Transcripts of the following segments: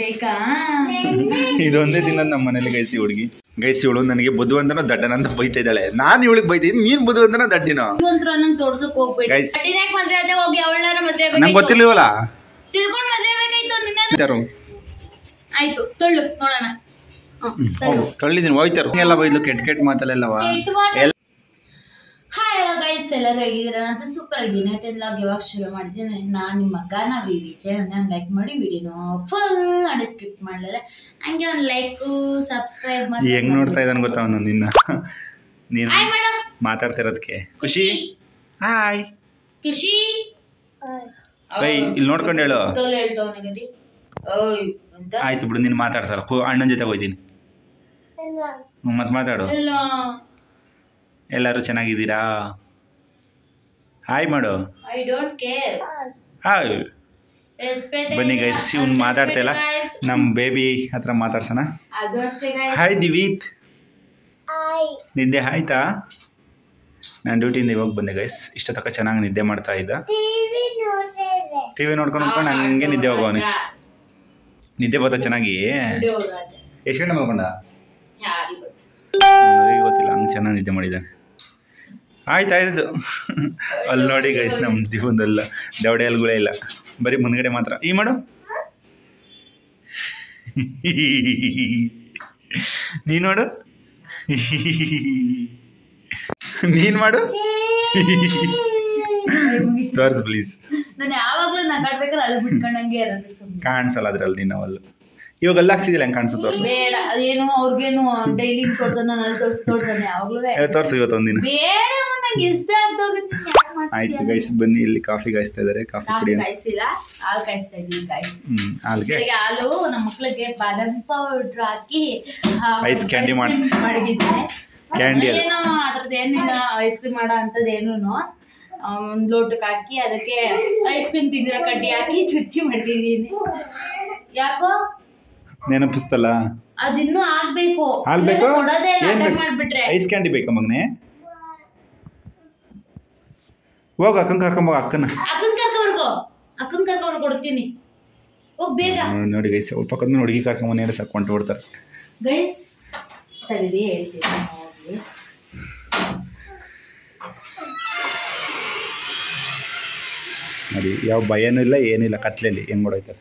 ಬೇಕಾ ಇದೊಂದೇ ದಿನ ನಮ್ಮ ಮನೇಲಿ ಗೈಸಿ ಹುಡುಗಿ ಗೈಸಿ ಇವಳು ನನಗೆ ಬುದ್ಧಿವಂತನ ದಡ್ಡನ ಅಂತ ಬೈತಾ ಇದ್ದಾಳೆ. ನಾನು ಇವಳಿಗೆ ಬೈತೀನಿ, ನೀನ್ ಬುದ್ಧಿವಂತನ ದಡ್ಡಿನ ತೋರ್ಸಕ್ ಹೋಗ್ಬೇಡಿ. ನಂಗೆ ಗೊತ್ತಿರ್ಲಿವಲ್ಲ, ತಿಳ್ಕೊಂಡ್ ಮದ್ವೆ ಬೇಕಾಯ್ತು. ಆಯ್ತು ತೊಳ್ಳು ನೋಡೋಣ. ತೊಳ್ಳಿದೀನಿ ಹೋಯ್ತಾರ ಎಲ್ಲ ಬೈದ್ಲು ಕೆಟ್ಟ ಕೆಟ್ಟ ಮಾತಲ್ಲೆಲ್ಲವ. ಹಾಯ್ ಹಲೋ ಗೈಸ್, ಎಲ್ಲರೂ ಹೇಗಿದ್ದೀರಾ? ನಾನು ಸೂಪರ್ ಆಗಿದ್ದೀನಿ. ಇವತ್ತು ಇವಾಗ ಶುರು ಮಾಡಿದ್ದೀನಿ. ನಾನು ನಿಮ್ಮ ಮಗನ ವಿಜಯ್. ನಾನು ಲೈಕ್ ಮಾಡಿ ವಿಡಿಯೋನ ಫುಲ್ ಅಡಿ ಸ್ಕಿಪ್ ಮಾಡಲಿಲ್ಲ. ಹಂಗೆ ಒಂದು ಲೈಕ್ ಸಬ್ಸ್ಕ್ರೈಬ್ ಮಾಡಿ. ಹೆಂಗ್ ನೋಡ್ತಾ ಇದ್ದಾನೆ ಗೊತ್ತಾ ಅವನು ನಿನ್ನ, ನೀನು ಮಾತಾಡ್ತಿರೋದಕ್ಕೆ. ಖುಷಿ ಹಾಯ್ ಖುಷಿ ಬೈ ಇಲ್ಲಿ ನೋಡ್ಕೊಂಡು ಹೇಳು. ಆಯ್ತು ಬಿಡು, ನೀನು ಮಾತಾಡ್ಸಲ್ಲ. ಅಣ್ಣನ ಜೊತೆ ಹೋಯ್ತೀನಿ, ಮತ್ತೆ ಮಾತಾಡು. ಎಲ್ಲರೂ ಚೆನ್ನಾಗಿದ್ದೀರಾ? ಹಾಯ್ ಮಾಡು. ಹಾಯ್ ಬನ್ನಿ ಗೈಸ್, ಇವ್ನು ಮಾತಾಡ್ತಾ ಇಲ್ಲ. ನಮ್ಮ ಬೇಬಿ ಹತ್ರ ಮಾತಾಡ್ಸೋಣ. ಹಾಯ್ ದಿವೀತ್, ನಿದ್ದೆ ಆಯ್ತಾ? ನಾನು ಡ್ಯೂಟಿಯಿಂದ ಇವಾಗ ಬಂದೆ ಗೈಸ್. ಇಷ್ಟ ತನಕ ಚೆನ್ನಾಗಿ ನಿದ್ದೆ ಮಾಡ್ತಾ ಇದ್ದ. ಟಿವಿ ನೋಡ್ಕೊಂಡು ಹಂಗೆ ನಿದ್ದೆ ಹೋಗೋವನಿ. ನಿದ್ದೆ ಬರ್ತಾ ಚೆನ್ನಾಗಿ. ಎಷ್ಟು ಗಂಟೆ ಮಾಡ್ಕೊಂಡ? ಗೊತ್ತಿಲ್ಲ, ಹಂಗೆ ಚೆನ್ನಾಗಿ ನಿದ್ದೆ ಮಾಡಿದ್ದಾನೆ. ಆಯ್ತಾಯ್ತು. ಅಲ್ಲಿ ನೋಡಿ ಗೈಸ್, ನಮ್ಮ ದಿವಂದಲ್ಲ ದವಡೆ ಅಲ್ಗಳೇ ಇಲ್ಲ, ಬರೀ ಮುಂದ್ಗಡೆ ಮಾತ್ರ. ಈ ಮಾಡು, ನೀನ್ ಮಾಡು, ನೀನ್ ಮಾಡು, ತೋರ್ಸ್ ಪ್ಲೀಸ್. ನಾನು ಯಾವಾಗಲೂ ನಗಾಡ್ಬೇಕಾದ್ರೆ ಅಲ್ಲಿ ಬಿಟ್ಕೊಂಡಂಗೆ ಇರುತ್ತೆ. ಕಾಣಿಸಲ್ಲ ಅದ್ರಲ್ಲಿ ನೀನು ಅವಲ್ಲ. ಇವಾಗ ಅಲ್ಲಿ ಹಾಕ್ಸಿದಿಲ್ಲ, ಹೆಂಗೆ ಕಾಣಿಸುತ್ತೆ? ತೋರ್ಸು. ಬೇಡ, ಅದೇನು ಅವ್ರಿಗೇನು ಡೈಲಿ ತೋರ್ಸೋಣ, ನಾನು ತೋರ್ಸೋಣ ಯಾವಾಗಲೂ. ತೋರ್ಸು ಇವತ್ತು ಒಂದಿನ. ಬೇಡ, ನಂಗೆ ಇಷ್ಟ ಆಗ್ದೋಗುತ್ತೆ. ಆಯ್ತು ಗೈಸ್, ಬನ್ನಿ ಇಲ್ಲಿ ಕಾಫಿ ಕಾಯಿಸ್ತಾ ಇದಾರೆ. ಕಾಫಿ ಕುಡಿ. ಕಾಯಿಸಿಲ್ಲ, ಹಾಲು ಕಾಯಿಸ್ತಾ ಇದ್ದೀವಿ ಗೈಸ್. ಹಾಲ್ಗೆ ಹಾಲು ನಮ್ಮ ಮಕ್ಳಿಗೆ ಬಾದಾಮಿ ಪೌಡ್ರ್ ಹಾಕಿ ಐಸ್ ಕ್ಯಾಂಡಿ ಮಡಗಿದ್ದೆ. ಕ್ಯಾಂಡಿ ಏನೋ ಅದ್ರದ್ದು ಏನಿಲ್ಲ, ಐಸ್ ಕ್ರೀಮ್ ಮಾಡೋ ಅಂಥದ್ದು ಏನೂ. ಒಂದು ಲೋಟಕ್ಕೆ ಹಾಕಿ ಅದಕ್ಕೆ ಐಸ್ ಕ್ರೀಮ್ ತಿಂದಿರೋ ಕಡ್ಡಿ ಹಾಕಿ ಚುಚ್ಚಿ ಮಾಡ್ತಿದ್ದೀನಿ. ಯಾಕೋ ನೆನಪಿಸ್ತಲ್ಲ, ಅದಿನ್ನೂ ಆಗ್ಬೇಕು. ಕೊಡೋದೇ ಮಾಡ್ಬಿಟ್ರೆ. ಐಸ್ ಕ್ಯಾಂಡಿ ಬೇಕಾ ಮಗನೇ? ಹೋಗ ಅಕ್ಕನ ಕರ್ಕೊಂಬೋಗ. ಅಕ್ಕನ ಕರ್ಕೊಂಡ್ ಕೊಡ್ತೀನಿ, ಹೋಗ್ ಬೇಗ. ನೋಡಿ ಗೈಸ್, ಅವ್ರ ಪಕ್ಕದ ಹುಡುಗಿ ಕರ್ಕೊಂಬನೇರ ಸಾಕೊಂಡು ಹೊಡ್ತಾರೆ ಗೈಸ್. ಸರಿ ಹೇಳ್ತೀನಿ ಹೋಗಿ. ನೋಡಿ, ಯಾವ ಭಯನೂ ಇಲ್ಲ, ಏನಿಲ್ಲ. ಕತ್ಲೆಯಲ್ಲಿ ಹೆಂಗ್ ಹೊಡೋಯ್ತಾರೆ.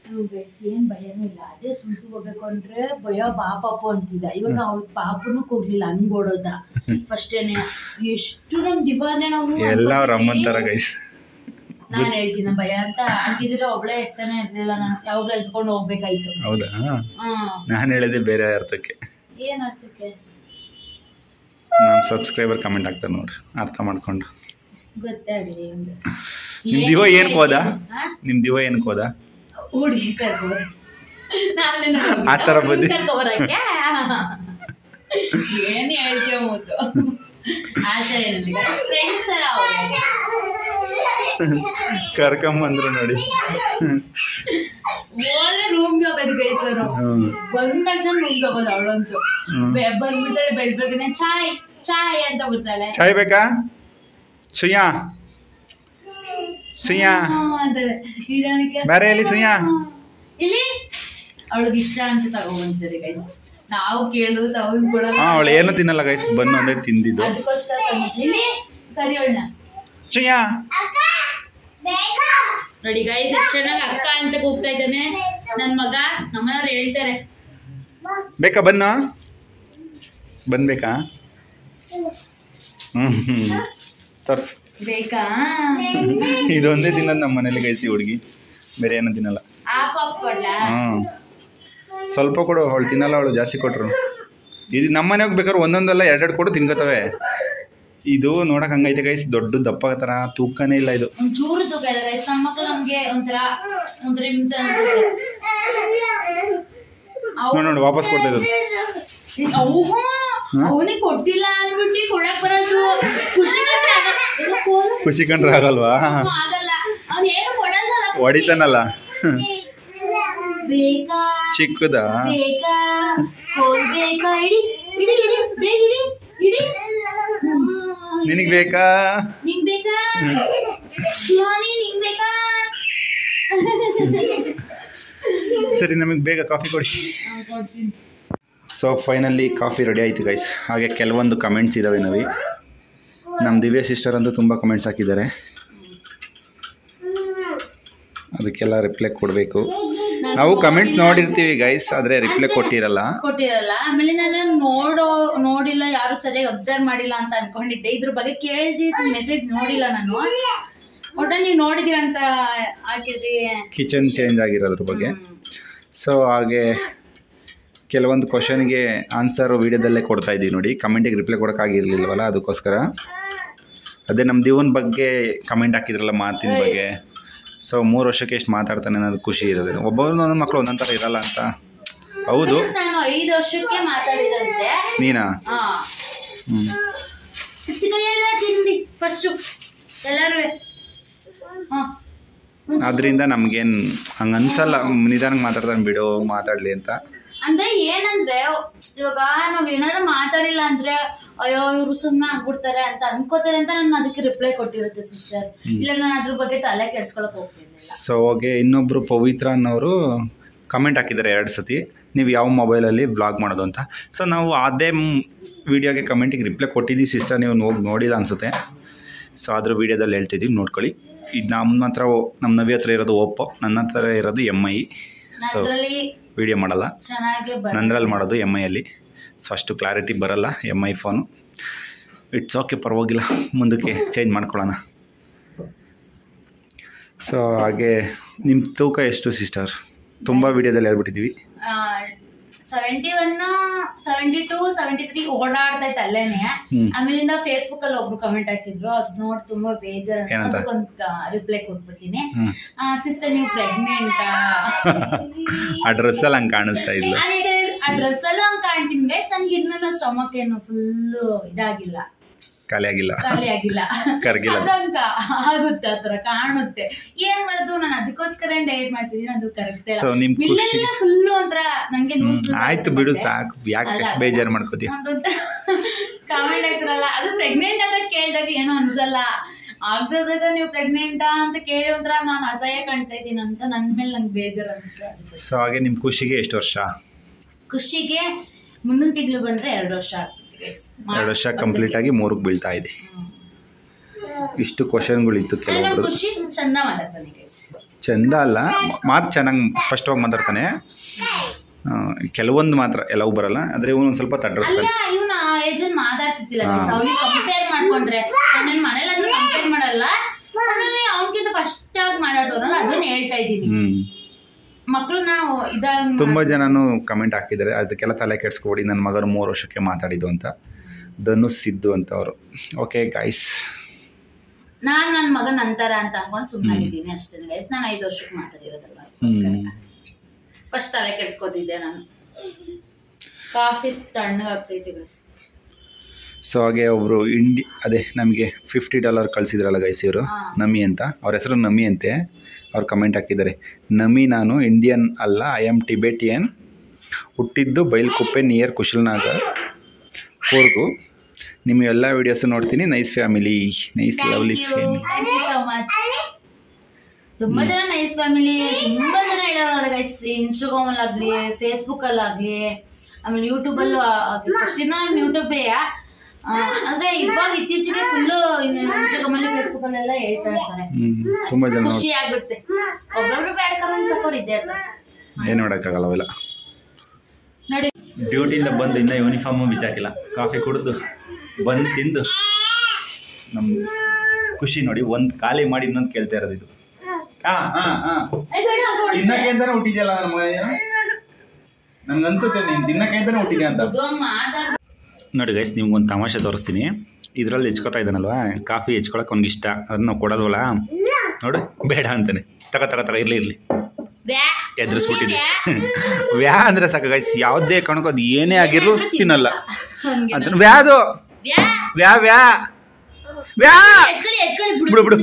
ಏನ್ ಭಯನೂ ಇಲ್ಲ. ಅದೇ ಸುಳ್ಸುಗೋಗ್ಬೇಕು ಅಂದ್ರೆ ಭಯ ಪಾಪು ಅಂತಿದ್ದ. ಇವಾಗ ಅವ್ರ ಪಾಪನು ಹೋಗ್ಲಿಲ್ಲ, ಹಂಗ್ ಓಡೋದ ಫಸ್ಟೇನೆ. ಎಷ್ಟು ನಮ್ ದಿವಾನೆ ನಾವು ಎಲ್ಲ ಅವ್ರ ಅಮ್ಮಂತಾರ ಗೈಸ್. ನಾನ್ ಹೇಳ್ತೀನಿ ಭಯ ಅಂತ. ಹಾಗಿದ್ರೆ ಒಬ್ಳೆ ಇರ್ತಾನೆ ಇರ್ಲಿಲ್ಲ, ನಾನು ಯಾವಾಗ್ಲೂ ಎತ್ಕೊಂಡು ಹೋಗ್ಬೇಕಾಯ್ತು. ಹೌದಾ? ನಾನು ಹೇಳಿದೆ ಬೇರೆ ಅರ್ಥಕ್ಕೆ. ಏನ್ ಅರ್ಥಕ್ಕೆ? ನಮ್ಮ ಸಬ್ಸ್ಕ್ರೈಬರ್ ಕಮೆಂಟ್ ಆಗ್ತಾರೆ ನೋಡ್ರಿ, ಅರ್ಥ ಮಾಡ್ಕೊಂಡು. ಗೊತ್ತೇ ಆಗಲಿ. ನಿಮ್ ದಿವ ಏನ್ ಹೋದ? ನಿಮ್ ದಿವ ಏನ್ ಹೋದ? ಹುಡುಗಿ ಕರ್ಕೋಬರ. ಆ ತರ ಬುದ್ಧಿ ಏನ್ ಹೇಳ್ತೇವೆ ಮೂತು. ಆತರ ಏನಿಲ್ಲ, ಫ್ರೆಂಡ್ಸ್ ತರ ಕರ್ಕೊಂಬಂದ್ರು ನೋಡಿ. ರೂಮ್ಗೆ ಹೋಗೋದು ಗೈಸರು. ಬಂದ ತಕ್ಷಣ ರೂಮ್ಗೆ ಹೋಗೋದು ಅವಳಂತೂ. ಬಂದ್ಬಿಟ್ಟಾಳೆ ಬೆಳ್ಬೇಕನೆ, ಚಾಯ್ ಚಾಯ್ ಅಂತ ಬರ್ತಾಳೆ. ಚಾಯ್ ಬೇಕಾ ಸುಯ್ಯಾ? ಸುಯ್ಯಾ ಬೇರೆ ಎಲ್ಲಿ ಸುಯ್ಯಾ? ಇಲ್ಲಿ ಅವಳಿಗೆ ಇಷ್ಟ ಅಂತ ತಗೊಂಡ್ಬಂತಾರೆ ಗೈಸ್. ನಾವು ಕೇಳಿದ್ರು ತಗೊಂಡ್ ಕೊಡಲ್ಲ. ಅವಳು ಏನು ತಿನ್ನಲ್ಲ ಗೈಸ್, ಬನ್ನು ಒಂದೇ ತಿಂದಿದ್ದು. ಅದಕ್ಕೋಸ್ಕರ ಕರಿಯೋಳ್ನ ಸುಯ್ಯಾ ನೋಡಿ ಗೈಸ್, ಎಷ್ಟು ಚೆನ್ನಾಗಿ ಅಕ್ಕ ಅಂತ ಕೂಗ್ತಾ ಇದ್ದಾನೆ ನನ್ ಮಗ. ನಮ್ಮನವ್ರು ಹೇಳ್ತಾರೆ, ಬೇಕಾ ಬನ್ನು? ಬಂದ್ಬೇಕಾ? ತರ್ಸು. ಬೇಕಾ? ಇದೊಂದೇ ತಿನ್ನೋದು ನಮ್ಮ ಮನೇಲಿ ಗೈಸಿ ಹುಡುಗಿ, ಬೇರೆ ಏನೋ ತಿನ್ನಲ್ಲ. ಸ್ವಲ್ಪ ಕೊಡು, ಅವಳು ತಿನ್ನಲ್ಲ. ಅವಳು ಜಾಸ್ತಿ ಕೊಟ್ರು. ಇದು ನಮ್ಮ ಮನೆಗೆ ಬೇಕಾದ್ರೆ ಒಂದೊಂದಲ್ಲ ಎರಡೆರಡು ಕೊಡು ತಿನ್ಕೋತವೆ. ಇದು ನೋಡಕ್ ಹಂಗೈತೆ ಗೈಸ್, ದೊಡ್ಡ ದಪ್ಪ ತರ, ತೂಕನೇ ಇಲ್ಲ ಇದು. ಒಂಚೂರು ತೂಕ ಇಲ್ಲ ಗೈಸ್. ನಮ್ಮ ಮಕ್ಕಳು ನಮ್ಗೆ ಒಂಥರ ಹಿಂಸೆ ನೋಡಿ ವಾಪಸ್ ಕೊಡ್ತಾ ಇರೋದು. ಅವನಿಗೆ ಕೊಟ್ಟಿಲ್ಲ ಅಂದ್ಬಿಟ್ಟು ಕೊಡಕ್ ಬರೋದು. ಖುಷಿ ಕಂಡ್ರೆ ಆಗಲ್ವಾ? ಆಗಲ್ಲ, ಅವ್ನು ಏನು ಕೊಡಲ್ಲ. ಹೊಡಿತಾನಲ್ಲ. ಬೇಕಾ ಚಿಕ್ಕದ ಬೇಕಾ ಬೇಕಾ? ಇಡಿ ಇಡಿ ಇಡಿ ಬೇಗ ಇಡಿ ಇಡಿ. ನಿನಗ್ ಬೇಕಾ? ನಿಂಗ್ ಬೇಕಾ? ಶಿವಾನಿ ನಿಂಗ್ ಬೇಕಾ? ಸರಿ ನಮಗೆ ಬೇಗ ಕಾಫಿ ಕೊಡಿ. ಸೊ ಫೈನಲಿ ಕಾಫಿ ರೆಡಿ ಆಯಿತು ಗೈಸ್. ಹಾಗೆ ಕೆಲವೊಂದು ಕಮೆಂಟ್ಸ್ ಇದ್ದಾವೆ ನವಿ. ನಮ್ಮ ದಿವ್ಯ ಸಿಸ್ಟರ್ ಅಂತೂ ತುಂಬ ಕಮೆಂಟ್ಸ್ ಹಾಕಿದ್ದಾರೆ, ಅದಕ್ಕೆಲ್ಲ ರಿಪ್ಲೈ ಕೊಡಬೇಕು. ನಾವು ಕಮೆಂಟ್ಸ್ ನೋಡಿರ್ತೀವಿ ಗೈಸ್, ಆದರೆ ರಿಪ್ಲೈ ಕೊಟ್ಟಿರಲ್ಲ. ಆಮೇಲೆ ನಾನು ನೋಡಿಲ್ಲ, ಯಾರು ಸರಿಯಾಗಿ ಅಬ್ಸರ್ವ್ ಮಾಡಿಲ್ಲ ಅಂತ ಅನ್ಕೊಂಡಿದ್ದೆ. ಇದ್ರ ಬಗ್ಗೆ ಕೇಳಿದ ಮೆಸೇಜ್ ನೋಡಿಲ್ಲ ನಾನು. ಒಟ್ಟ ನೀವು ನೋಡಿದೀರ ಅಂತ ಹಾಕಿದ್ರಿ. ಕಿಚನ್ ಚೇಂಜ್ ಆಗಿರೋದ್ರ ಬಗ್ಗೆ. ಸೊ ಹಾಗೆ ಕೆಲವೊಂದು ಕ್ವಶನ್ಗೆ ಆನ್ಸರು ವೀಡಿಯೋದಲ್ಲೇ ಕೊಡ್ತಾ ಇದ್ದೀವಿ ನೋಡಿ. ಕಮೆಂಟಿಗೆ ರಿಪ್ಲೈ ಕೊಡೋಕ್ಕಾಗಿರ್ಲಿಲ್ವಲ್ಲ, ಅದಕ್ಕೋಸ್ಕರ. ಅದೇ ನಮ್ಮ ದಿವನ ಬಗ್ಗೆ ಕಮೆಂಟ್ ಹಾಕಿದ್ರಲ್ಲ, ಮಾತಿನ ಬಗ್ಗೆ. ಸೊ 3 ವರ್ಷಕ್ಕೆ ಎಷ್ಟು ಮಾತಾಡ್ತಾನೆ ಅನ್ನೋದು ಖುಷಿ ಇರೋದು. ಒಬ್ಬೊಂದು ಮಕ್ಕಳು ಒಂದೊಂದು ಥರ ಇರಲ್ಲ ಅಂತ. ಹೌದು, ನಾನು 5 ವರ್ಷಕ್ಕೆ ಮಾತಾಡಿದಂತೆ. ನೀನಾ? ಅದರಿಂದ ನಮ್ಗೇನು ಹಂಗೆ ಅನ್ಸಲ್ಲ, ನಿಧಾನಕ್ಕೆ ಮಾತಾಡ್ತಾನೆ ಬಿಡು, ಮಾತಾಡಲಿ ಅಂತ. ಅಂದ್ರೆ ಏನಂದ್ರೆ ಇವಾಗ ನಾವ್ ಏನಾದ್ರು ಮಾತಾಡಿಲ್ಲ ಅಂದ್ರೆ ಅಯ್ಯೋ ಇವ್ರು ಸುಮ್ಮನೆ ಆಗ್ಬಿಡ್ತಾರೆ ಅಂತ ಅನ್ಕೋತಾರೆ ಅಂತ ನಾನು ಅದಕ್ಕೆ ರಿಪ್ಲೈ ಕೊಟ್ಟಿರುತ್ತೆ ಸಿಸ್ಟರ್. ಇಲ್ಲ ನಾನು ಅದ್ರ ಬಗ್ಗೆ ತಲೆ ಕೆಡ್ಸ್ಕೊಳಕ್ ಹೋಗ್ತಿರ್ಲಿಲ್ಲ. ಸೊ ಹಾಗೆ ಇನ್ನೊಬ್ರು ಪವಿತ್ರ ಅನ್ನೋರು ಕಮೆಂಟ್ ಹಾಕಿದ್ದಾರೆ 2 ಸತಿ, ನೀವು ಯಾವ ಮೊಬೈಲಲ್ಲಿ ಬ್ಲಾಗ್ ಮಾಡೋದು ಅಂತ. ಸೊ ನಾವು ಅದೇ ವಿಡಿಯೋಗೆ ಕಮೆಂಟಿಗೆ ರಿಪ್ಲೈ ಕೊಟ್ಟಿದ್ದೀವಿ ಸಿಸ್ಟರ್, ನೀವು ಹೋಗಿ ನೋಡಿಲ್ಲ ಅನಿಸುತ್ತೆ. ಸೊ ಅದ್ರ ವೀಡಿಯೋದಲ್ಲಿ ಹೇಳ್ತಿದ್ದೀವಿ, ನೋಡ್ಕೊಳ್ಳಿ. ಇದು ನಮ್ಮ ಹತ್ರ, ನಮ್ಮ ನವಿ ಹತ್ರ ಇರೋದು ಓಪ್ಪೋ, ನನ್ನ ಹತ್ರ ಇರೋದು MI. ಸೊ ವಿಡಿಯೋ ಮಾಡಲ್ಲ, ನಂದ್ರಲ್ಲಿ ಮಾಡೋದು MIಯಲ್ಲಿ. ಸೊ ಅಷ್ಟು ಕ್ಲಾರಿಟಿ ಬರಲ್ಲ MI ಫೋನು. ಇಟ್ಸ್ ಓಕೆ, ಪರವಾಗಿಲ್ಲ, ಮುಂದಕ್ಕೆ ಚೇಂಜ್ ಮಾಡ್ಕೊಳ್ಳೋಣ. ಸೊ ಹಾಗೆ ನಿಮ್ಮ ತೂಕ ಎಷ್ಟು ಸಿಸ್ಟರ್? ತುಂಬ ವಿಡಿಯೋದಲ್ಲಿ ಹೇಳ್ಬಿಟ್ಟಿದ್ದೀವಿ. 71, 72, 73 ಓಡಾಡ್ತಾ ಇತ್ತು ಅಲ್ಲೇನೆ. ಆಮೇಲಿಂದ ಫೇಸ್ಬುಕ್ ಅಲ್ಲಿ ಒಬ್ರು ಕಮೆಂಟ್ ಹಾಕಿದ್ರು, ಅದ್ ನೋಡಿ ತುಂಬಾ ಬೇಜಾರು. ಅದಕ್ಕೊಂದು ರಿಪ್ಲೈ ಕೊಟ್ಬಿಡ್ತೀನಿ. ಸಿಸ್ಟರ್ ನೀವು ಪ್ರೆಗ್ನೆಂಟ್? ಆ ಡ್ರೆಸ್ ಅಲ್ಲಿ ಹಂಗೆ ಕಾಣಿಸ್ತಾ ಇಲ್ಲ. ಆ ಡ್ರೆಸ್ ಅಲ್ಲಿ ಹಂಗೆ ಕಾಣ್ತೀನಿ ಗೈಸ್. ನನ್ಗೆ ಇನ್ನೂ ಸ್ಟಮಕ್ ಏನು ಫುಲ್ ಇದಾಗಿಲ್ಲ, ಖಾಲಿ ಆಗಿಲ್ಲ, ಕರ್ಗಿಲ್ಲ. ಅದಂಕ ಆಗುತ್ತೆ, ಆತರ ಕಾಣುತ್ತೆ. ಏನ್ ಮಾಡೋದು, ನಾನು ಅದಕ್ಕೋಸ್ಕರ ಡಯಟ್ ಮಾಡ್ತಿದ್ದೀನಿ, ಅದು ಕರೆಕ್ಟ್ ಇಲ್ಲ. ಫುಲ್ ಒಂಥರ ನಂಗೆ ಆಯ್ತು ಬಿಡು ಸಾಕು, ಯಾಕೆ ಬೇಜಾರು ಮಾಡ್ಕೋತೀವಿ. ಕಾಮೆಂಟ್ ಆಗ್ತಾರಲ್ಲ, ಅದು ಪ್ರೆಗ್ನೆಂಟ್ ಅಂತ ಕೇಳಿದಾಗ ಏನೋ ಅನ್ಸಲ್ಲ. ಆಗ್ದಾಗ ನೀವು ಪ್ರೆಗ್ನೆಂಟ್ ಅಂತ ಕೇಳಿ ಒಂಥರ ನಾನು ಅಸಹ್ಯ ಕಾಣ್ತಾ ಇದ್ದೀನಿ ಅಂತ ನನ್ ಮೇಲೆ ನಂಗೆ ಬೇಜಾರು ಅನ್ಸುತ್ತೆ. ಸೊ ಹಾಗೆ ನಿಮ್ ಖುಷಿಗೆ ಎಷ್ಟು ವರ್ಷ? ಖುಷಿಗೆ ಮುಂದಿನ ತಿಂಗಳು ಬಂದ್ರೆ 2 ವರ್ಷ. 2 ವರ್ಷ ಕಂಪ್ಲೀಟ್ ಆಗಿ 3ಕ್ಕೆ ಬೀಳ್ತಾ ಇದೆ. ಇಷ್ಟು ಕ್ವಶನ್ಗಳಿತ್ತು ಕೆಲವೊಬ್ರು. ಚಂದ ಅಲ್ಲ, ಮಾತು ಚೆನ್ನಾಗಿ ಸ್ಪಷ್ಟವಾಗಿ ಮಾತಾಡ್ತಾನೆ. ಕೆಲವೊಂದು ಮಾತ್ರ ಎಲ್ಲವೂ ಬರಲ್ಲ, ಆದರೆ ಇವನು ಸ್ವಲ್ಪ ತಡ್ರಿಸ್ತಾನೆ. ಇವನು ಆ ಏಜಲ್ಲಿ ಮಾತಾಡ್ತಿದ್ದಿಲ್ಲ, ಕಂಪೇರ್ ಮಾಡ್ಕೊಂಡ್ರೆ ನನ್ನ ಮನೇಲಿ ಕಂಪೇರ್ ಮಾಡಲ್ಲ, ಅವನಕ್ಕಿಂತ ಫಸ್ಟ್ ಆಗಿ ಮಾತಾಡೋರಲ್ಲ, ಅದನ್ನ ಹೇಳ್ತಾ ಇದ್ದೀನಿ. ಮಕ್ಕಳು ನಾವು ತುಂಬ ಜನನು ಕಮೆಂಟ್ ಹಾಕಿದ್ದಾರೆ, ಅದಕ್ಕೆಲ್ಲ ತಲೆ ಕೆಡ್ಸ್ಕೊಡಿ, ನನ್ನ ಮಗನು 3 ವರ್ಷಕ್ಕೆ ಮಾತಾಡಿದ್ದು ಅಂತ. ಧನುಷ್ ಸಿದ್ದು ಅಂತ ಅವರು. ಓಕೆ ಗೈಸ್, ನಾನು ನನ್ನ ಮಗನ ಅಂತಾರ ಅಂತ ಅನ್ಕೊಂಡು ಸುಮ್ಮನಾಗಿದ್ದೀನಿ ಅಷ್ಟೇ ಗೈಸ್. ನಾನು 5 ವರ್ಷಕ್ಕೆ ಮಾತಾಡಿರೋದಲ್ವ, ಫಸ್ಟ್ ತಲೆ ಕೆಡ್ಸ್ಕೊತಿದ್ದೆ ನಾನು. Coffee ತಣ್ಣಗಾಗ್ತೈತಿ guys. ಸೊ ಹಾಗೆ ಒಬ್ಬರು ಅದೇ ನಮಗೆ $50 ಕಳಿಸಿದ್ರಲ್ಲ ಗೈಸ್, ಇವರು ನಮಿ ಅಂತ, ಅವ್ರ ಹೆಸರು ನಮಿ ಅಂತೆ. ಅವ್ರು ಕಮೆಂಟ್ ಹಾಕಿದ್ದಾರೆ, ನಮಿ ನಾನು ಇಂಡಿಯನ್ ಅಲ್ಲ, ಐ ಆಮ್ ಟಿಬೆಟಿಯನ್, ಹುಟ್ಟಿದ್ದು ಬೈಲ್ಕುಪ್ಪೆ ನಿಯರ್ ಕುಶಲ್ನಗರ್, ಕೂರ್ಗು. ನಿಮ್ಮ ಎಲ್ಲ ವೀಡಿಯೋಸು ನೋಡ್ತೀನಿ, nice family, nice lovely family. ತುಂಬ ಜನ ನೈಸ್ ಫ್ಯಾಮಿಲಿ, ತುಂಬ ಜನ ಹೇಳೋರು ಗೈಸ್. ಇನ್ಸ್ಟಾಗ್ರಾಮಲ್ಲಿ ಆಗಲಿ, ಫೇಸ್ಬುಕ್ಕಲ್ಲಾಗಲಿ, ಆಮೇಲೆ ಯೂಟ್ಯೂಬಲ್ಲೂ ಆಗಲಿ. ಫಸ್ಟಿನ ಯೂಟ್ಯೂಬೇ, ಅಂದ್ರೆ ಇವಾಗ ಇತ್ತೀಚೆಗೆ ಫುಲ್ಲು ಇನ್ಸ್ಟಾಗ್ರಾಮಲ್ಲಿ ಫೇಸ್ಬುಕ್ಕಲ್ಲೆಲ್ಲ ಹೇಳ್ತಾ ಇರ್ತಾರೆ. ತುಂಬ ಜನ ಖುಷಿ ಆಗುತ್ತೆ. ಒಬ್ಬೊಬ್ರು ಬ್ಯಾಡ್ ಕಮೆಂಟ್ಸ್ ಹಾಕೋರು ಇದ್ದೇ ಇರ್ತಾರೆ, ಏನು ಮಾಡೋಕ್ಕಾಗಲ್ಲ ಅವೆಲ್ಲ. ನೋಡಿ, ಡ್ಯೂಟಿಯಿಂದ ಬಂದು ಇನ್ನೂ ಯೂನಿಫಾರ್ಮು ಬಿಚ್ಚಾಕಿಲ್ಲ, ಕಾಫಿ ಕುಡಿದು ಬಂದು ತಿಂದು ನಮ್ಮ ಖುಷಿ ನೋಡಿ. ಒಂದು ಖಾಲಿ ಮಾಡಿ ಇನ್ನೊಂದು ಕೇಳ್ತಾ ಇರೋದು ಇದು. ತಿನ್ನಕ್ಕೆ ಅಂತಾನೆ ಹುಟ್ಟಿದ್ಯಲ್ಲ ನನ್ನ ಮಗ, ನನ್ಗೆ ಅನ್ಸುತ್ತೆ ನೀನು ತಿನ್ನಕ್ಕೆ ಅಂತಾನೆ ಹುಟ್ಟಿದ್ಯಾ ಅಂತ. ನೋಡಿ ಗೈಸ್, ನಿಮ್ಗೊಂದು ತಮಾಷೆ ತೋರಿಸ್ತೀನಿ. ಇದರಲ್ಲಿ ಹೆಚ್ಕೊತಾ ಇದ್ದಾನಲ್ವಾ, ಕಾಫಿ ಹೆಚ್ಕೊಳಕ್ಕೆ ಅವ್ನಿಗೆ ಇಷ್ಟ, ಅದನ್ನ ನಾವು ಕೊಡೋದವಲ್ಲ. ನೋಡು, ಬೇಡ ಅಂತಾನೆ. ತಗ ಇರಲಿ ಎದುರಿಸ್ಬಿಟ್ಟಿದ್ದೆ. ವ್ಯಾ ಅಂದರೆ ಸಾಕು ಗೈಸ್, ಯಾವುದೇ ಕಾರಣಕ್ಕೂ ಅದು ಏನೇ ಆಗಿರ್ಲು ತಿನ್ನಲ್ಲ ಅಂತ. ವ್ಯಾದು ವ್ಯಾ ವ್ಯಾ ವ್ಯಾ ಬಿಡು ಬಿಡು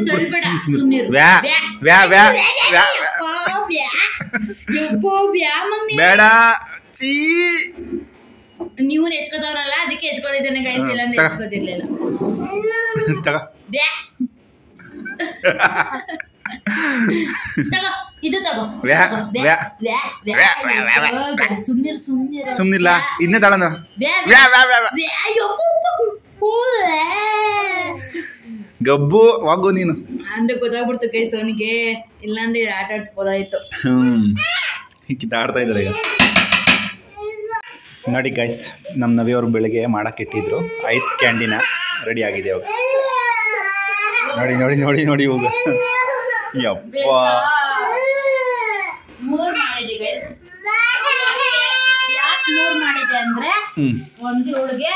ವ್ಯಾ ವ್ಯಾ ವ್ಯಾ ವ್ಯಾ ಬೇಡ. ನೀವು ಹೆಚ್ಕೋದವ್ರಲ್ಲ, ಅದಕ್ಕೆ ಹೆಚ್ಕೋದಿದ್ದೇನೆ ಗೈಸ್, ಇಲ್ಲ ಹೆಚ್ಕೋದಿರ್ಲಿಲ್ಲ. ತಗೋ ಇದು ತಗೋ ಸುಮ್ನಿಲ್ಲ ಇನ್ನೇ ತಾಳಂದ ಗಬ್ಬು ಹೋಗು ನೀನು ಅಂದ್ರೆ ಗೊತ್ತಾಗ್ಬಿಡ್ತು ಕೈ ಸೋನಿಗೆ ಇಲ್ಲಾಂದ್ರೆ ಆಟ ಆಡ್ಸ್ಬೋದಾಯ್ತು ಕಿತ್ತಾಡ್ತಾ ಇದ್ದಾರೆ ಈಗ ನೋಡಿ ಗೈಸ್ ನಮ್ಮ ನವಿಯವ್ರು ಬೆಳಿಗ್ಗೆ ಮಾಡಕ್ಕೆ ಇಟ್ಟಿದ್ರು ಐಸ್ ಕ್ಯಾಂಡಿನ ರೆಡಿ ಆಗಿದೆ ಇವಾಗ ನೋಡಿ ನೋಡಿ ನೋಡಿ ನೋಡಿ ಇವಾಗ ಯಪ್ಪ ಮೂರ್ ಮಾಡಿದೆ ಯಾಕೆ ಮೂರ್ ಮಾಡಿದೆ ಅಂದ್ರೆ ಒಂದು ಹುಡುಗೆ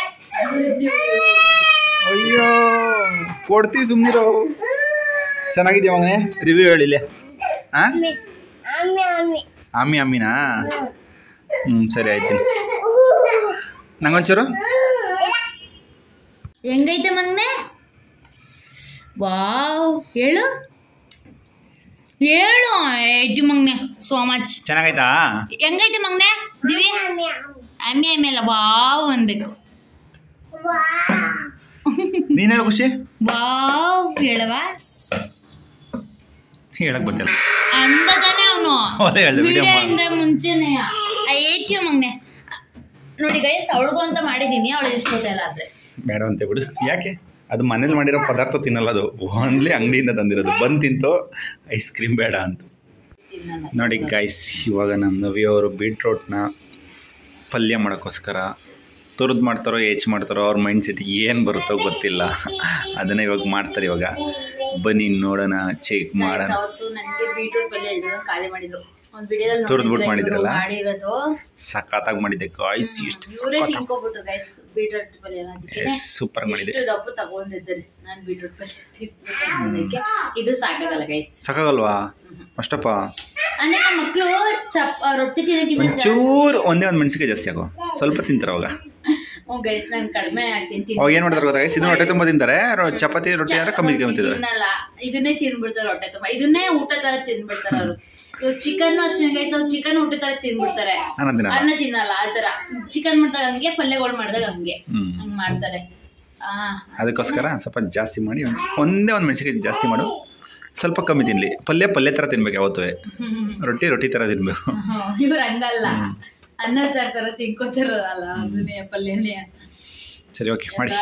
ಅಯ್ಯೋ ಕೊಡ್ತೀವಿ ಸುಮ್ಮನಿರೋ ಚೆನ್ನಾಗಿದೆಯಾ ಮಗನೇ ರಿವ್ಯೂ ಹೇಳಿಲ್ಲ ಹಾಂ ಅಮ್ಮಿ ಅಮ್ಮಿನಾ ಸರಿ ಆಯ್ತು ನಂಗೊಂಚೂರು ಹೆಂಗೈತೆ ಮಗನೆ ವಾವ್ ಹೇಳು ಹೇಳು ಏಜು ಮಗನೆ ಸೋ ಮಚ್ ಚೆನ್ನಾಗೈತಾ ಹೆಂಗೈತೆ ಮಗನೆ ದಿವಿ ಅಮ್ಮಿ ಅಲ್ಲ ವಾವ್ ಅನ್ಬೇಕು ನೀನ್ ಹೇಳು ಖುಷಿ ವಾವ್ ಹೇಳವಾ ಹೇಳಕ್ ಗೊತ್ತಿಲ್ಲ ಅಂದತಾನೆ ಅವನು ವಿಡಿಯೋಯಿಂದ ಮುಂಚೆನೆ ಏಟ್ಯು ಮಗನೆ ನೋಡಿ ಗೈಸ್ ಅವಳಿಗೂ ಅಂತ ಮಾಡಿದೀನಿ ಅವಳು ಇಸ್ಕೋತಾ ಇಲ್ಲ ಆದ್ರೆ ಬೇಡ ಅಂತ ಬಿಡು ಯಾಕೆ ಅದು ಮನೇಲಿ ಮಾಡಿರೋ ಪದಾರ್ಥ ತಿನ್ನಲ್ಲ ಅದು ಓನ್ಲಿ ಅಂಗಡಿಯಿಂದ ತಂದಿರೋದು ಬಂದು ತಿಂತು ಐಸ್ ಕ್ರೀಮ್ ಬೇಡ ಅಂತ ನೋಡಿ ಗೈಸ್ ಇವಾಗ ನಮ್ಮ ನವಿಯವರು ಬೀಟ್ರೋಟ್ನ ಪಲ್ಯ ಮಾಡೋಕ್ಕೋಸ್ಕರ ತುರಿದು ಮಾಡ್ತಾರೋ ಮಾಡ್ತಾರೋ ಅವ್ರ ಮೈಂಡ್ ಸೆಟ್ ಏನು ಬರುತ್ತೋ ಗೊತ್ತಿಲ್ಲ ಅದನ್ನ ಇವಾಗ ಮಾಡ್ತಾರೆ ಇವಾಗ ಬನ್ನಿ ನೋಡೋಣ ಚೆಕ್ ಮಾಡೋಣ ತುರಿದ್ಬಿಟ್ಟು ಮಾಡಿದ್ರಲ್ಲ ಸಖತ್ತಾಗಿ ಮಾಡಿದ್ದೆ ಗಾಯ್ಸ್ ಎಷ್ಟು ಸೂಪರ್ ಮಾಡಿದೆ ಸಾಕಾಗಲ್ವಾ ಅಷ್ಟಪ್ಪ ಅಂದ್ರೆ ನಮ್ಮ ಮಕ್ಕಳು ರೊಟ್ಟಿ ತಿನ್ನಕ್ಕೆ ಒಂಚೂರು ಒಂದೇ ಒಂದು ಮೆಣಸಿಗೆ ಜಾಸ್ತಿ ಆಗೋ ಸ್ವಲ್ಪ ತಿಂತಾರೆ ಅವಾಗ ನಾನು ಕಡಿಮೆ ಆಗ್ತೀನಿ ಅವಾಗ ಏನ್ ಮಾಡ್ತಾರೆ ಗೊತ್ತಾ ಇದನ್ನ ಹೊಟ್ಟೆ ತುಂಬ ತಿಂತಾರೆ ಚಪಾತಿ ರೊಟ್ಟಿ ಆದ್ರೆ ಕಮ್ಮಿ ತಿನ್ನಲ್ಲ ಇದನ್ನೇ ತಿನ್ಬಿಡ್ತಾರೆ ಹೊಟ್ಟೆ ತುಂಬ ಇದನ್ನೇ ಊಟ ತರ ತಿನ್ಬಿಡ್ತಾರೆ ಅವರು ಚಿಕನ್ ಅಷ್ಟೇ ಗೈಸ್ ಅವ್ರು ಚಿಕನ್ ಊಟ ತರ ತಿನ್ಬಿಡ್ತಾರೆ ಅನ್ನ ತಿನ್ನಲ್ಲ ಆ ತರ ಚಿಕನ್ ಮಾಡ್ದಾಗ ಹಂಗೆ ಪಲ್ಯಗಳು ಮಾಡಿದಾಗ ಹಂಗೆ ಹಂಗ್ ಮಾಡ್ತಾರೆ ಅದಕ್ಕೋಸ್ಕರ ಸ್ವಲ್ಪ ಜಾಸ್ತಿ ಮಾಡಿ ಒಂದೇ ಒಂದು ಮೆಣಸಿಗೆ ಜಾಸ್ತಿ ಮಾಡು ಸ್ವಲ್ಪ ಕಮ್ಮಿ ತಿನ್ಲಿ ಪಲ್ಯ ತರ ತಿನ್ಬೇಕು ಯಾವತ್ತೂ ರೊಟ್ಟಿ ತರ ತಿನ್ಬೇಕು ಇವ್ರು ಹಂಗಲ್ಲ ಅನ್ನ ಸಾರ್ ತರ ತಿನ್ಕೋತಿರೋದಲ್ಲ ಅದನ್ನೇ ಪಲ್ಯನೇ ಸರಿ ಓಕೆ ಮಾಡಿ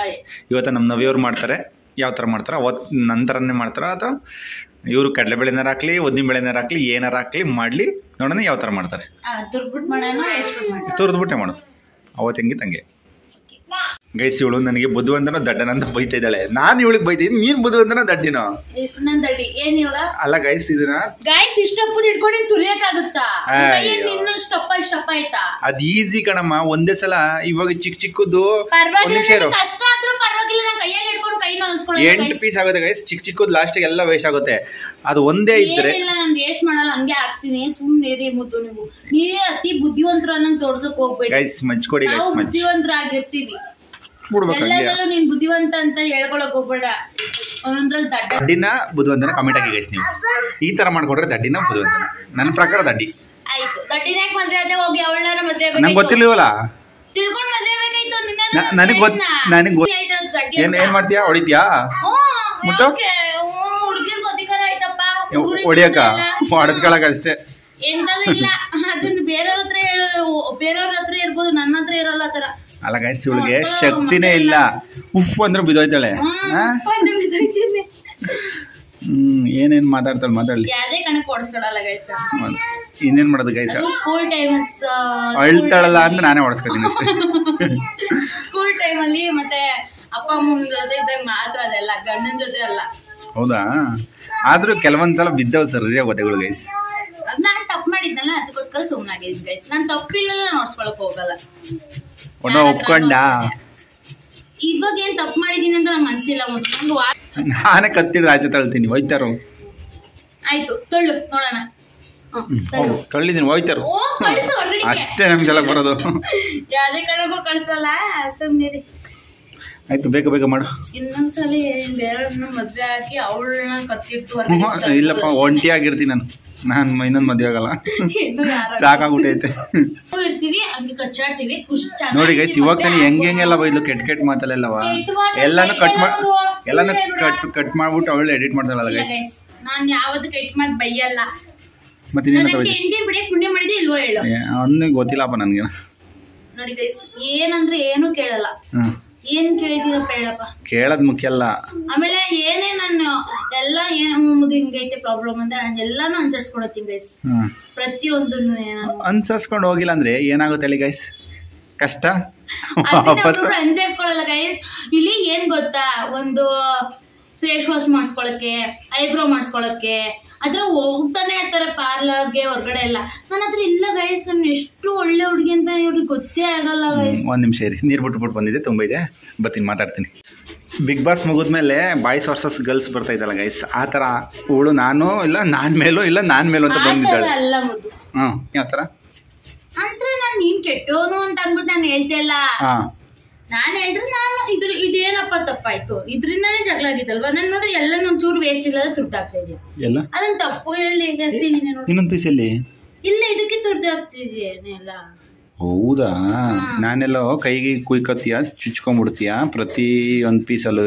ಇವತ್ತು ನಮ್ಮ ನವಿಯವ್ರು ಮಾಡ್ತಾರೆ ಯಾವ ಥರ ಮಾಡ್ತಾರೆ ಅವತ್ತು ನಂತರನೇ ಮಾಡ್ತಾರ ಅಥವಾ ಇವರು ಕಡಲೆಬೇಳೆನಾರು ಹಾಕ್ಲಿ ಉದ್ದಿನ ಬೇಳೆನಾರು ಹಾಕ್ಲಿ ಏನಾರು ಹಾಕ್ಲಿ ಮಾಡಲಿ ನೋಡೋಣ ಯಾವ ಥರ ಮಾಡ್ತಾರೆ ತುರಿದ್ಬಿಟ್ಟೆ ಮಾಡು ಅವತ್ತು ಹೆಂಗೆ ತಂಗೆ ಗೈಸ್ ಇವಳು ನನಗೆ ಬುದ್ಧಿವಂತನೋ ದಡ್ಡನಂತ ಬೈತಾ ಇದ್ದಾಳೆ ನಾನು ಇವಳಿಗೆ ಬೈತಿದ್ದೀನಿ ನೀನ್ ಬುದ್ಧಿವಂತನೋ ದಡ್ಡಿನೋ ಅಲ್ಲ ಗೈಸ್ ಇದನ್ನ ಗೈಸ್ ಇಷ್ಟಪ್ಪದು ಇಟ್ಕೊಂಡು ತುರಿಯಕ್ಕಾಗುತ್ತಾ ಅದ್ ಈಸಿ ಕಣಮ್ಮ ಒಂದೇ ಸಲ ಇವಾಗ ಚಿಕ್ಕದು ಕಷ್ಟ ಆದ್ರೂ ಪರವಾಗಿಲ್ಲ ನಾನು ಕೈಯಲ್ಲಿ ಇಟ್ಕೊಂಡು ಕೈ ನೋಯಿಸ್ಕೊಳ್ಳೋದು 8 ಪೀಸ್ ಆಗುತ್ತೆ ಗೈಸ್ ಚಿಕ್ಕದು ಲಾಸ್ಟ್ ಎಲ್ಲ ವೇಸ್ಟ್ ಆಗುತ್ತೆ ಅದು ಒಂದೇ ಇದ್ರೆ ನಾನು ವೇಸ್ಟ್ ಮಾಡಲ್ಲ ಹಂಗೆ ಹಾಕ್ತೀನಿ ಸುಮ್ಮನೆ ಇರಿ ಮುದ್ದು ನೀವೇ ಅತಿ ಬುದ್ಧಿವಂತರು ಅನ್ನಂಗ್ ತೋರ್ಸಕ್ ಹೋಗ್ಬೇಡಿ ಗೈಸ್ ಮಚ್ಕೊಡಿ ಗೈಸ್ ಬುದ್ಧಿವಂತರಾಗಿರ್ತೀವಿ ಎಲ್ಲದರಲ್ಲೂ ನೀನ್ ಬುದ್ಧಿವಂತ ಅಂತ ಹೇಳ್ಕೊಳಕ್ ಹೋಗ್ಬೇಡ ಅವನಂದ್ರಲ್ಲಿ ದಡ್ಡಿನ ಬುದ್ಧಿವಂತನ ಕಮೆಂಟ್ ಹಾಕಿ ಗೈಸ್ ನೀವು ಈ ತರ ಮಾಡ್ಕೊಂಡ್ರೆ ದಡ್ಡಿನ ಬುದ್ಧಿವಂತನ ನನ್ನ ಪ್ರಕಾರ ದಡ್ಡಿ ಆಯ್ತು ದಡ್ಡಿನ ಯಾಕೆ ಮದ್ವೆ ಅದೇ ಹೋಗಿ ಅವಳನ್ನ ಮದ್ವೆ ನಂಗೆ ಗೊತ್ತಿಲ್ಲವಲ್ಲ ತಿಳ್ಕೊಂಡ್ ಮದ್ವೆ ಬೇಕಾಯ್ತು ನನಗೆ ಏನ್ ಮಾಡ್ತೀಯಾ ಹೊಡಿತೀಯಾ ಮುಟ್ಟು ಹುಡುಗಿರ್ ಗೊತ್ತಿಕರ ಆಯ್ತಪ್ಪ ಹೊಡಿಯಕ ಮಾಡಿಸ್ಕೊಳಕ ಅಷ್ಟೇ ಎಂತದಿಲ್ಲ ಅದನ್ನ ಬೇರೆಯವ್ರ ಹತ್ರ ಇರ್ಬೋದು ನನ್ನ ಹತ್ರ ಇರಲ್ಲ ತರ ಅಲ್ಲ ಗೈಸ್ ಇವಳಿಗೆ ಶಕ್ತಿನೇ ಇಲ್ಲ ಉಫ್ ಅಂದ್ರೆ ಬಿದ್ದೋಯ್ತಾಳೆ ಏನೇನ್ ಮಾತಾಡ್ಲಿ ಯಾವ್ದೇ ಕಣಕ್ ಓಡಿಸ್ಕೊಳಲ್ಲ ಗೈಸ್ ಇನ್ನೇನ್ ಮಾಡೋದು ಗೈಸ್ ಸ್ಕೂಲ್ ಟೈಮ್ಸ್ ಅಳ್ತಾಳಲ್ಲ ಅಂದ್ರೆ ನಾನೇ ಓಡಿಸ್ಕೊತೀನಿ ಅಷ್ಟೇ ಸ್ಕೂಲ್ ಟೈಮಲ್ಲಿ ಮತ್ತೆ ಅಪ್ಪ ಅಮ್ಮನ ಜೊತೆ ಇದ್ದಾಗ ಮಾತ್ರ ಅದೆಲ್ಲ ಗಂಡನ ಜೊತೆ ಅಲ್ಲ ಹೌದಾ ಆದ್ರೂ ಕೆಲವೊಂದ್ಸಲ ಬಿದ್ದವ್ ಸರಿ ಗೊತ್ತಾಗಳು ಗೈಸ್ ನಾನು ತಪ್ಪು ಮಾಡಿದ್ನಲ್ಲ ಅದಕ್ಕೋಸ್ಕರ ಸುಮ್ಮನಾಗಿದ್ ಗೈಸ್ ನಾನು ತಪ್ಪಿಲ್ಲ ನೋಡ್ಸ್ಕೊಳಕ್ ಹೋಗಲ್ಲ ಒಪ್ಕೊಂಡ ಇವಾಗ ಏನ್ ತಪ್ಪು ಮಾಡಿದೀನಿ ಅಂತ ನಂಗೆ ಅನ್ಸಿಲ್ಲ ನಾನೇ ಕತ್ತಿಡ್ ಆಚೆ ತಳ್ತೀನಿ ಹೋಯ್ತಾರು ಆಯ್ತು ತೊಳ್ಳು ನೋಡೋಣ ತಳ್ಳಿದೀನಿ ಹೋಯ್ತಾರು ಅಷ್ಟೇ ನಮ್ಗೆಲ್ಲ ಬರೋದು ಯಾವ್ದೇ ಕಡೆಗೂ ಕಳ್ಸಲ್ಲ ಸುಮ್ನಿರಿ ಆಯ್ತು, ಬೇಗ ಬೇಗ ಮಾಡು. ಇನ್ನೊಂದ್ಸಲಿ ಬೇರೆ ಮದ್ವೆ ಹಾಕಿ ಅವಳನ್ನ ಕತ್ತಿಟ್ಟು ಇಲ್ಲಪ್ಪ, ಒಂಟಿಯಾಗಿರ್ತೀನಿ ನಾನು ಇನ್ನೊಂದು ಮದುವೆ ಆಗಲ್ಲ, ಸಾಕಾಗ್ಬಿಟ್ಟೈತೆ. ಇರ್ತೀವಿ ಹಂಗೆ ಕಚ್ಚಾಡ್ತೀವಿ. ನೋಡಿ ಗೈಸ್, ಇವಾಗ ತಾನೆ ಹೆಂಗೆಲ್ಲ ಬೈದ್ಲು, ಕೆಟ್ಟ ಮಾತಲ್ಲೆಲ್ಲವ ಎಲ್ಲಾನು ಕಟ್ ಮಾಡ್ಬಿಟ್ಟು ಅವಳು ಎಡಿಟ್ ಮಾಡ್ತಾಳಲ್ಲ ಗೈಸ್. ನಾನು ಯಾವತ್ತು ಕೆಟ್ಟ ಮಾತು ಬೈಯಲ್ಲ. ಮತ್ತೆ ಬಿಡಿ ಪುಣ್ಯ ಮಾಡಿದ್ರೆ ಇಲ್ವೋ ಹೇಳು, ಅವನಿಗೆ ಗೊತ್ತಿಲ್ಲಪ್ಪ ನನ್ಗೆ. ನೋಡಿ ಗೈಸ್, ಏನಂದ್ರೆ ಏನು ಕೇಳಲ್ಲ. ಏನ್ ಕೇಳ್ತೀರಪ್ಪ ಹೇಳಪ್ಪ, ಕೇಳದ್ ಮುಖ್ಯ ಅಲ್ಲ. ಆಮೇಲೆ ಏನೇ ನಾನು ಎಲ್ಲ ಏನು ಹಿಂಗೈತೆ ಪ್ರಾಬ್ಲಮ್ ಅಂದ್ರೆ ಎಲ್ಲಾನು ಅನ್ಸರ್ಸ್ಕೊಡತ್ತೀನಿ ಗೈಸ್. ಪ್ರತಿಯೊಂದು ಅನ್ಸರ್ಸ್ಕೊಂಡು ಹೋಗಿಲ್ಲ ಅಂದ್ರೆ ಏನಾಗುತ್ತೆ ಹೇಳಿ ಗೈಸ್, ಕಷ್ಟ. ಅನ್ಸರ್ಸ್ಕೊಳಲ್ಲ ಗೈಸ್. ಇಲ್ಲಿ ಏನ್ ಗೊತ್ತಾ, ಒಂದು ಫೇಸ್ ವಾಶ್ ಮಾಡಿಸ್ಕೊಳಕ್ಕೆ, ಐಬ್ರೋ ಮಾಡಿಸ್ಕೊಳಕ್ಕೆ ಅದ್ರ ಹೋಗ್ತಾನೆ ಇರ್ತಾರೆ ಪಾರ್ಲರ್ಗೆ, ಹೊರಗಡೆ ಎಲ್ಲ. ನನ್ನ ಹತ್ರ ಇಲ್ಲ ಗೈಸ್, ನಾನು ಎಷ್ಟು ಒಳ್ಳೆ ಹುಡುಗಿ ಅಂತ ಇವ್ರಿಗೆ ಗೊತ್ತೇ ಆಗಲ್ಲ ಗೈಸ್. ಒಂದ್ ನಿಮಿಷ ಇರಿ, ನೀರು ಬಿಟ್ಟು ಬಂದಿದೆ, ತುಂಬ ಇದೆ, ಬರ್ತೀನಿ ಮಾತಾಡ್ತೀನಿ. ಬಿಗ್ ಬಾಸ್ ಮುಗಿದ್ಮೇಲೆ ಬಾಯ್ಸ್ ವರ್ಸಸ್ ಗರ್ಲ್ಸ್ ಬರ್ತಾ ಇದ್ದಲ್ಲ ಗೈಸ್, ಆ ಥರ ಅವಳು ನಾನು ಇಲ್ಲ ನಾನ್ ಮೇಲೂ ಇಲ್ಲ ನಾನ್ ಮೇಲೂ ಅಂತ ಬಂದಿದ್ದಾಳೆ. ಅಲ್ಲ ಮುದ್ದು, ಯಾವ ಥರ ಅಂದ್ರೆ ನಾನು ನೀನ್ ಕೆಟ್ಟೋನು ಅಂತ ಅಂದ್ಬಿಟ್ಟು ನಾನು ಹೇಳ್ತಿಲ್ಲ. ನಾನು ಹೇಳಿದ್ರೆ ನಾನು ಇದೇನಪ್ಪ ತಪ್ಪಾಯ್ತು, ಇದರಿಂದಾನೇ ಜಗಳ ಆಗಿದ್ದಲ್ವಾ. ನಾನು ನೋಡಿ ಎಲ್ಲ ಒಂಚೂರು ವೇಸ್ಟ್ ಇಲ್ಲದ ತುರ್ದಾಗ್ತಾ ಇದೆಯಾ, ಅದನ್ನ ತಪ್ಪು ಹೇಳಿ ಜಾಸ್ತಿ ನೋಡಿ. ಇನ್ನೊಂದು ಪೀಸಲ್ಲಿ ಇಲ್ಲ, ಇದಕ್ಕೆ ತುರ್ದಾಗ್ತಿದೆಯೇನೆ ಎಲ್ಲ. ಹೌದಾ, ನಾನೆಲ್ಲೋ ಕೈಗೆ ಕುಯ್ಕೊತೀಯ, ಚುಚ್ಕೊಂಡ್ಬಿಡ್ತೀಯ ಪ್ರತಿ ಒಂದು ಪೀಸಲ್ಲೂ.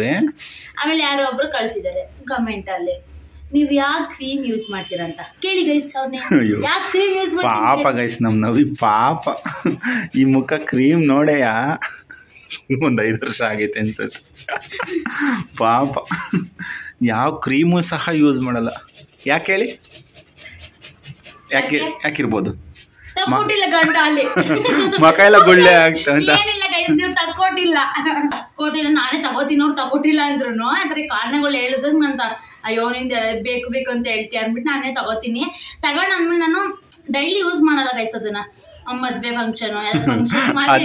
ಆಮೇಲೆ ಯಾರೋ ಒಬ್ರು ಕಳ್ಸಿದ್ದಾರೆ ಕಮೆಂಟ್ ಅಲ್ಲಿ, ನೀವ್ ಯಾವ ಕ್ರೀಮ್ ಯೂಸ್ ಮಾಡ್ತೀರಾ ಅಂತ ಕೇಳಿ ಗೈಸ್. ಯಾವ ಕ್ರೀಮ್ ಯೂಸ್ ಮಾಡ್ತೀರಾ? ಪಾಪ ಗೈಸ್, ನಮ್ ನವಿ ಪಾಪ, ಈ ಮುಖ ಕ್ರೀಮ್ ನೋಡೆಯ ಒಂದು 5 ವರ್ಷ ಆಗೈತೆ ಅನ್ಸುತ್ತೆ. ಪಾಪ ಯಾವ ಕ್ರೀಮು ಸಹ ಯೂಸ್ ಮಾಡಲ್ಲ. ಯಾಕೆ ಹೇಳಿ, ಯಾಕಿರ್ಬೋದು? ಮಕ ಎಲ್ಲ ಗುಳ್ಳೆ ಆಗ್ತಾ ಅಂತ ತಕ್ಕೊಟ್ಟಿಲ್ಲ, ನಾನೇ ತಗೋತೀನಿ, ಅವ್ರು ತಗೊಟ್ಟಿಲ್ಲ ಅಂದ್ರು ಅದ್ರ ಕಾರಣಗಳು ಹೇಳಿದ್ರು ನಂತ. ಅಯ್ಯೋ ನಿಂದ ಬೇಕು ಬೇಕು ಅಂತ ಹೇಳ್ತೀಯ ಅಂದ್ಬಿಟ್ಟು ನಾನೇ ತಗೋತೀನಿ. ತಗೊಂಡಾದ್ಮೇಲೆ ನಾನು ಡೈಲಿ ಯೂಸ್ ಮಾಡಲ್ಲ ಗೈಸ್ ಅದನ್ನ, ಮದ್ವೆ ಫಂಕ್ಷನ್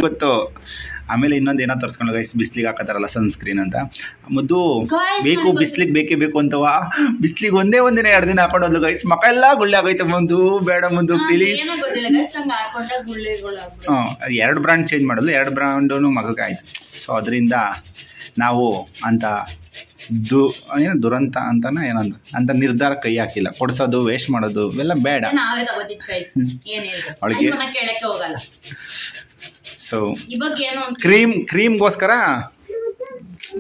ಗೊತ್ತು. ಆಮೇಲೆ ಇನ್ನೊಂದು ಏನೋ ತರ್ಸ್ಕೊಂಡು ಗೈಸ್, ಬಿಸ್ಲಿಗೆ ಹಾಕತಾರಲ್ಲ ಸನ್ಸ್ಕ್ರೀನ್ ಅಂತ, ಮುದ್ದು ಬೇಕು ಬಿಸ್ಲಿಗೆ ಬೇಕೇ ಬೇಕು ಅಂತವ. ಬಿಸ್ಲಿಗೆ ಒಂದೇ ಒಂದಿನ 2 ದಿನ ಹಾಕೊಂಡೋದ್ಲು ಗೈಸ್, ಮಕ ಎಲ್ಲ ಗುಳ್ಳೆ ಆಗೈತೆ. ಮುಂದು ಬೇಡ ಮುಂದು ಪ್ಲೀಸ್. 2 ಬ್ರ್ಯಾಂಡ್ ಚೇಂಜ್ ಮಾಡೋದು, 2 ಬ್ರ್ಯಾಂಡು ಮಗಕ್ಕೆ ಆಯ್ತು. ಸೊ ಅದರಿಂದ ನಾವು ಅಂತ ದುರಂತ ಅಂತಾನ ಏನಂದ ಅಂತ ನಿರ್ಧಾರ ಕೈ ಹಾಕಿಲ್ಲ. ಕೊಡ್ಸೋದು, ವೇಸ್ಟ್ ಮಾಡೋದು ಇವೆಲ್ಲ ಬೇಡ ಅವಳಿಗೆ. ಸೊ ಕ್ರೀಮ್ಗೋಸ್ಕರ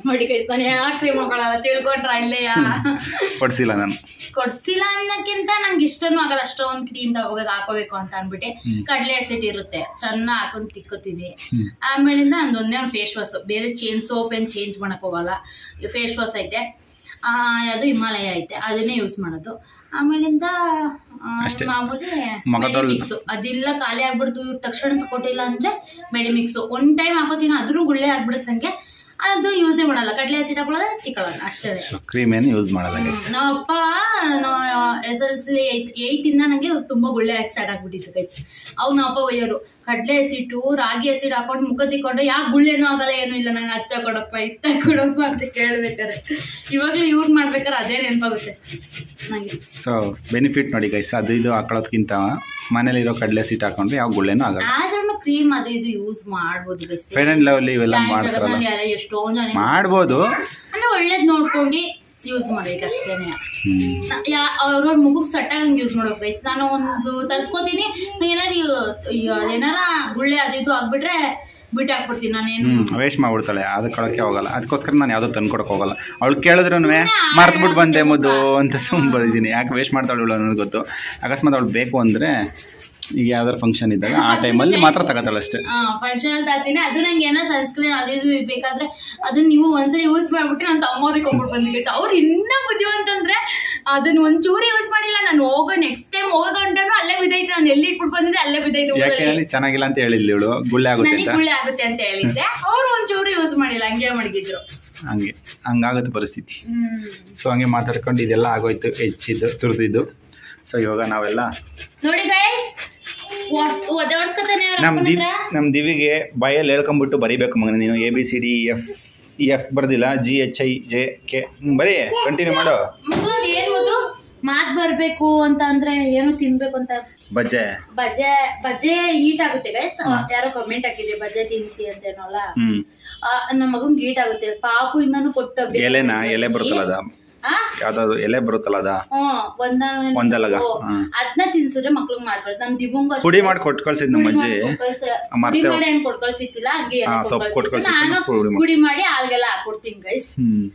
ನೋಡಿ ಗೈಸ್, ನಾನು ಯಾವ ಕ್ರೀಮ್ ಹಾಕೊಳ್ಳಲ್ಲ, ತಿಳ್ಕೊಂಡ್ರ ಇಲ್ಲೆಯ ಕೊಡ್ಸಿಲ್ಲ. ನಾನು ಕೊಡ್ಸಿಲ್ಲ ಅನ್ನಕ್ಕಿಂತ ನಂಗೆ ಇಷ್ಟನೂ ಆಗಲ್ಲ ಅಷ್ಟೊಂದು ಕ್ರೀಮ್ ತಗೋಬೇಕು ಹಾಕೋಬೇಕು ಅಂತ ಅಂದ್ಬಿಟ್ಟೆ. ಕಡಲೆ ಹಸಿಟ್ಟು ಇರುತ್ತೆ, ಚೆನ್ನಾಗಿ ಹಾಕೊಂಡು ತಿಕ್ಕೋತೀನಿ. ಆಮೇಲಿಂದ ನಂದೊಂದೇ ಒಂದು ಫೇಸ್ ವಾಶ್, ಬೇರೆ ಸೋಪ್ ಏನು ಚೇಂಜ್ ಮಾಡಕ್ ಹೋಗಲ್ಲ. ಫೇಸ್ ವಾಶ್ ಐತೆ, ಅದು ಹಿಮಾಲಯ ಐತೆ, ಅದನ್ನೇ ಯೂಸ್ ಮಾಡೋದು. ಆಮೇಲಿಂದ ಮಾಮೂಲಿ ಮೆಡಿಮಿಕ್ಸು, ಅದೆಲ್ಲ ಖಾಲಿ ಆಗ್ಬಿಡ್ತು ತಕ್ಷಣ ತಗೊಟ್ಟಿಲ್ಲ ಅಂದ್ರೆ ಮೆಡಿಮಿಕ್ಸು 1 ಟೈಮ್ ಹಾಕೋತೀನಿ, ಅದ್ರೂ ಗುಳ್ಳೆ ಆಗ್ಬಿಡುತ್ತೆ ನಂಗೆ. ಅದು ಯೂಸೇ ಮಾಡಲ್ಲ, ಕಡಲೆ ಹಸಿಟ್ಟು ಹಾಕೊಳ್ಳೋದು ತಿಕ್ಕೊಳ್ಳೋದು ಅಷ್ಟೇ. ಕ್ರೀಮ್ ಏನು ಯೂಸ್ ಮಾಡಲ್ಲ. ನಮ್ಮಪ್ಪ SLC 8 ಇಂದ ನಂಗೆ ತುಂಬಾ ಗುಳ್ಳೆ ಸ್ಟಾರ್ಟ್ ಆಗ್ಬಿಟ್ಟಿತ್ತು ಗೈಸ್. ಅವ್ ನಮ್ಮಪ್ಪ ಒಯ್ಯೋರು, ಕಡಲೆ ಹಸಿಟ್ಟು ರಾಗಿ ಹಸಿಟ್ಟು ಹಾಕೊಂಡು ಮುಖ ತಿಕ್ಕೊಂಡ್ರೆ ಯಾಕೆ ಗುಳ್ಳೆನೂ ಆಗಲ್ಲ, ಏನೂ ಇಲ್ಲ, ನಂಗೆ ಅತ್ತ ಕೊಡಪ್ಪ ಇತ್ತ ಕೊಡಪ್ಪ ಅಂತ ಕೇಳ್ಬೇಕಾರೆ. ಇವಾಗ್ಲೂ ಯೂಸ್ ಮಾಡ್ಬೇಕಾದ್ರೆ ಅದೇ ನೆನಪಾಗುತ್ತೆ ನಂಗೆ. ಸೊ ಬೆನಿಫಿಟ್ ನೋಡಿ ಗೈಸ್, ಅದು ಇದು ಹಾಕೊಳ್ಳೋದ್ಕಿಂತ ಮನೇಲಿರೋ ಕಡಲೆ ಹಸಿಟ್ಟು ಹಾಕೊಂಡ್ರೆ ಯಾವ ಗುಳ್ಳೆನೂ ಆಗಲ್ಲ. ಆದ್ರೂ ಕ್ರೀಮ್ ಅದು ಇದು ಯೂಸ್ ಮಾಡ್ಬೋದು ಗೈಸ್. ಫೇರ್ ಅಂಡ್ ಲವ್ಲಿ ಇವೆಲ್ಲ ಮಾಡ್ತಾರಲ್ಲ, ಎಷ್ಟೊಂದ್ ಜನ ಮಾಡ್ಬೋದು. ಅಂದ್ರೆ ಒಳ್ಳೇದ್ ನೋಡ್ಕೊಂಡು ಯೂಸ್ ಮಾಡ್ಬೇಕು ಅಷ್ಟೇನೆ. ಅವ್ರವ್ರ ಮುಖಕ್ಕೆ ಸಟ್ಟಾಗಂಗೆ ಯೂಸ್ ಮಾಡ್ಬೇಕು ಗೈಸ್. ನಾನು ಒಂದು ತರ್ಸ್ಕೊತೀನಿ, ಏನಾರ ಗುಳ್ಳೆ ಅದು ಇದು ಆಗ್ಬಿಟ್ರೆ ಬಿಟ್ಟು ಹಾಕ್ಬಿಡ್ತೀನಿ ನಾನೇನು, ವೇಸ್ಟ್ ಮಾಡ್ಬಿಡ್ತಾಳೆ, ಅದಕ್ಕೆ ಕೊಡೋಕ್ಕೆ ಹೋಗಲ್ಲ. ಅದಕ್ಕೋಸ್ಕರ ನಾನು ಯಾವುದೋ ತಂದು ಕೊಡೋಕೆ ಹೋಗಲ್ಲ. ಅವಳು ಕೇಳಿದ್ರು ಮರ್ತ್ಬಿಟ್ಟು ಬಂದೆ ಮುದ್ದು ಅಂತ ಸುಮ್ಮನೆ ಬರೀತೀನಿ. ಯಾಕೆ ವೇಸ್ಟ್ ಮಾಡ್ತಾಳು ಅನ್ನೋದು ಗೊತ್ತು. ಅಕಸ್ಮಾತ್ ಅವಳು ಬೇಕು ಅಂದರೆ ಈಗ ಯಾವ್ದಾರು ಫಂಕ್ಷನ್ ಇದ್ದಾಗ ಆ ಟೈಮಲ್ಲಿ ಮಾತ್ರ ತಗೋತಾಳೆ ಅಷ್ಟೇ. ಫಂಕ್ಷನ್ ಅಲ್ಲಿ ತರ್ತೀನಿ. ಅದು ನಂಗೆ ಏನೋ ಸನ್ಸ್ಕ್ರೀನ್ ಅದು ಇದು ಬೇಕಾದ್ರೆ ಅದನ್ನ ನೀವು ಒಂದ್ಸಲಿ ಯೂಸ್ ಮಾಡ್ಬಿಟ್ಟು ನಾನು ತಮ್ಮವ್ರಿಗೆ ಹೋಗ್ಬಿಟ್ಟು ಬಂದಿದ್ದೆ. ಅವ್ರು ಇನ್ನೂ ಬುದ್ಧಿವಂತಂದ್ರೆ ಅದನ್ನ ಒಂಚೂರು ಯೂಸ್ ಮಾಡಿಲ್ಲ. ನಾನು ಹೋಗೋ ನೆಕ್ಸ್ಟ್ ಟೈಮ್ ಹೋಗೋ ಗಂಟನೂ ಅಲ್ಲೇ ಬಿದ್ದೈತೆ. ನಾನು ಎಲ್ಲಿ ಇಟ್ಬಿಟ್ಟು ಬಂದಿದ್ದೆ ಅಲ್ಲೇ ಬಿದ್ದೈತೆ. ಯಾಕೆ ಚೆನ್ನಾಗಿಲ್ಲ ಅಂತ ಹೇಳಿದ್ಲಿ ಇವಳು, ಗುಳ್ಳೆ ಆಗುತ್ತೆ ಅಂತ ಹೇಳಿದ್ದೆ. ಅವ್ರು ಒಂಚೂರು ಯೂಸ್ ಮಾಡಿಲ್ಲ, ಹಂಗೆ ಮಡಗಿದ್ರು. ಹಂಗಾಗುತ್ತೆ ಪರಿಸ್ಥಿತಿ. ಸೊ ಹಂಗೆ ಮಾತಾಡ್ಕೊಂಡು ಇದೆಲ್ಲ ಆಗೋಯ್ತು, ಹೆಚ್ಚಿದ್ದು ತುರ್ದಿದ್ದು. ಸೊ ಇವಾಗ ನಾವೆಲ್ಲ ನೋಡಿ ಗೈಸ್, ನಮ್ಮ ದಿವಿಗೆ ಬಾಯಲ್ಲಿ ಹೇಳ್ಕೊಂಡ್ಬಿಟ್ಟು ಬರೀಬೇಕು ಮಗನ ನೀನು. ABCDEF ಬರ್ದಿಲ್ಲ, GHIJK ಬರೀ ಕಂಟಿನ್ಯೂ ಮಾಡು. ಮಾತ್ ಬರ್ಬೇಕು ಅಂತ ಅಂದ್ರೆ ಏನು ತಿನ್ಬೇಕು ಅಂತ ಬಜೆ ಬಜೆ ಬಜೆ ಹೀಟ್ ಆಗುತ್ತೆ ಗೈಸ್. ಯಾರೋ ಕಮೆಂಟ್ ಹಾಕಿದ್ರೆ ಬಜೆ ತಿನ್ಸಿ ಅಂತೇನಲ್ಲ, ನಮ್ಮ ಮಗಂಗ್ ಹೀಟ್ ಆಗುತ್ತೆ. ಪಾಪು ಇನ್ನೂ ಕೊಟ್ಟ ಎಲೆ ಬರುತ್ತಲ್ಲ ಯಾವ್ದಾದ್ರು ಎಲೆ ಬರುತ್ತಲ್ಲ ಒಂದಲಗ ಅದನ್ನ ತಿನ್ಸಿದ್ರೆ ಮಕ್ಳಿಗೆ ಮಾಡ್ಬಾರ್ದು. ನಮ್ ದಿವಂಗ ಪುಡಿ ಮಾಡಿ ಕೊಟ್ಟು ಕಳ್ಸಿದ್ ನಮ್ಮ ಅಜ್ಜಿ, ಏನ್ ಕೊಟ್ಟು ಕಳ್ಸಿತ್ತಿಲ್ಲ, ಹಂಗೆ ನಾನು ಪುಡಿ ಮಾಡಿ ಹಾಲ್ಗೆಲ್ಲ ಹಾಕೊಡ್ತೀನಿ ಗೈಸ್.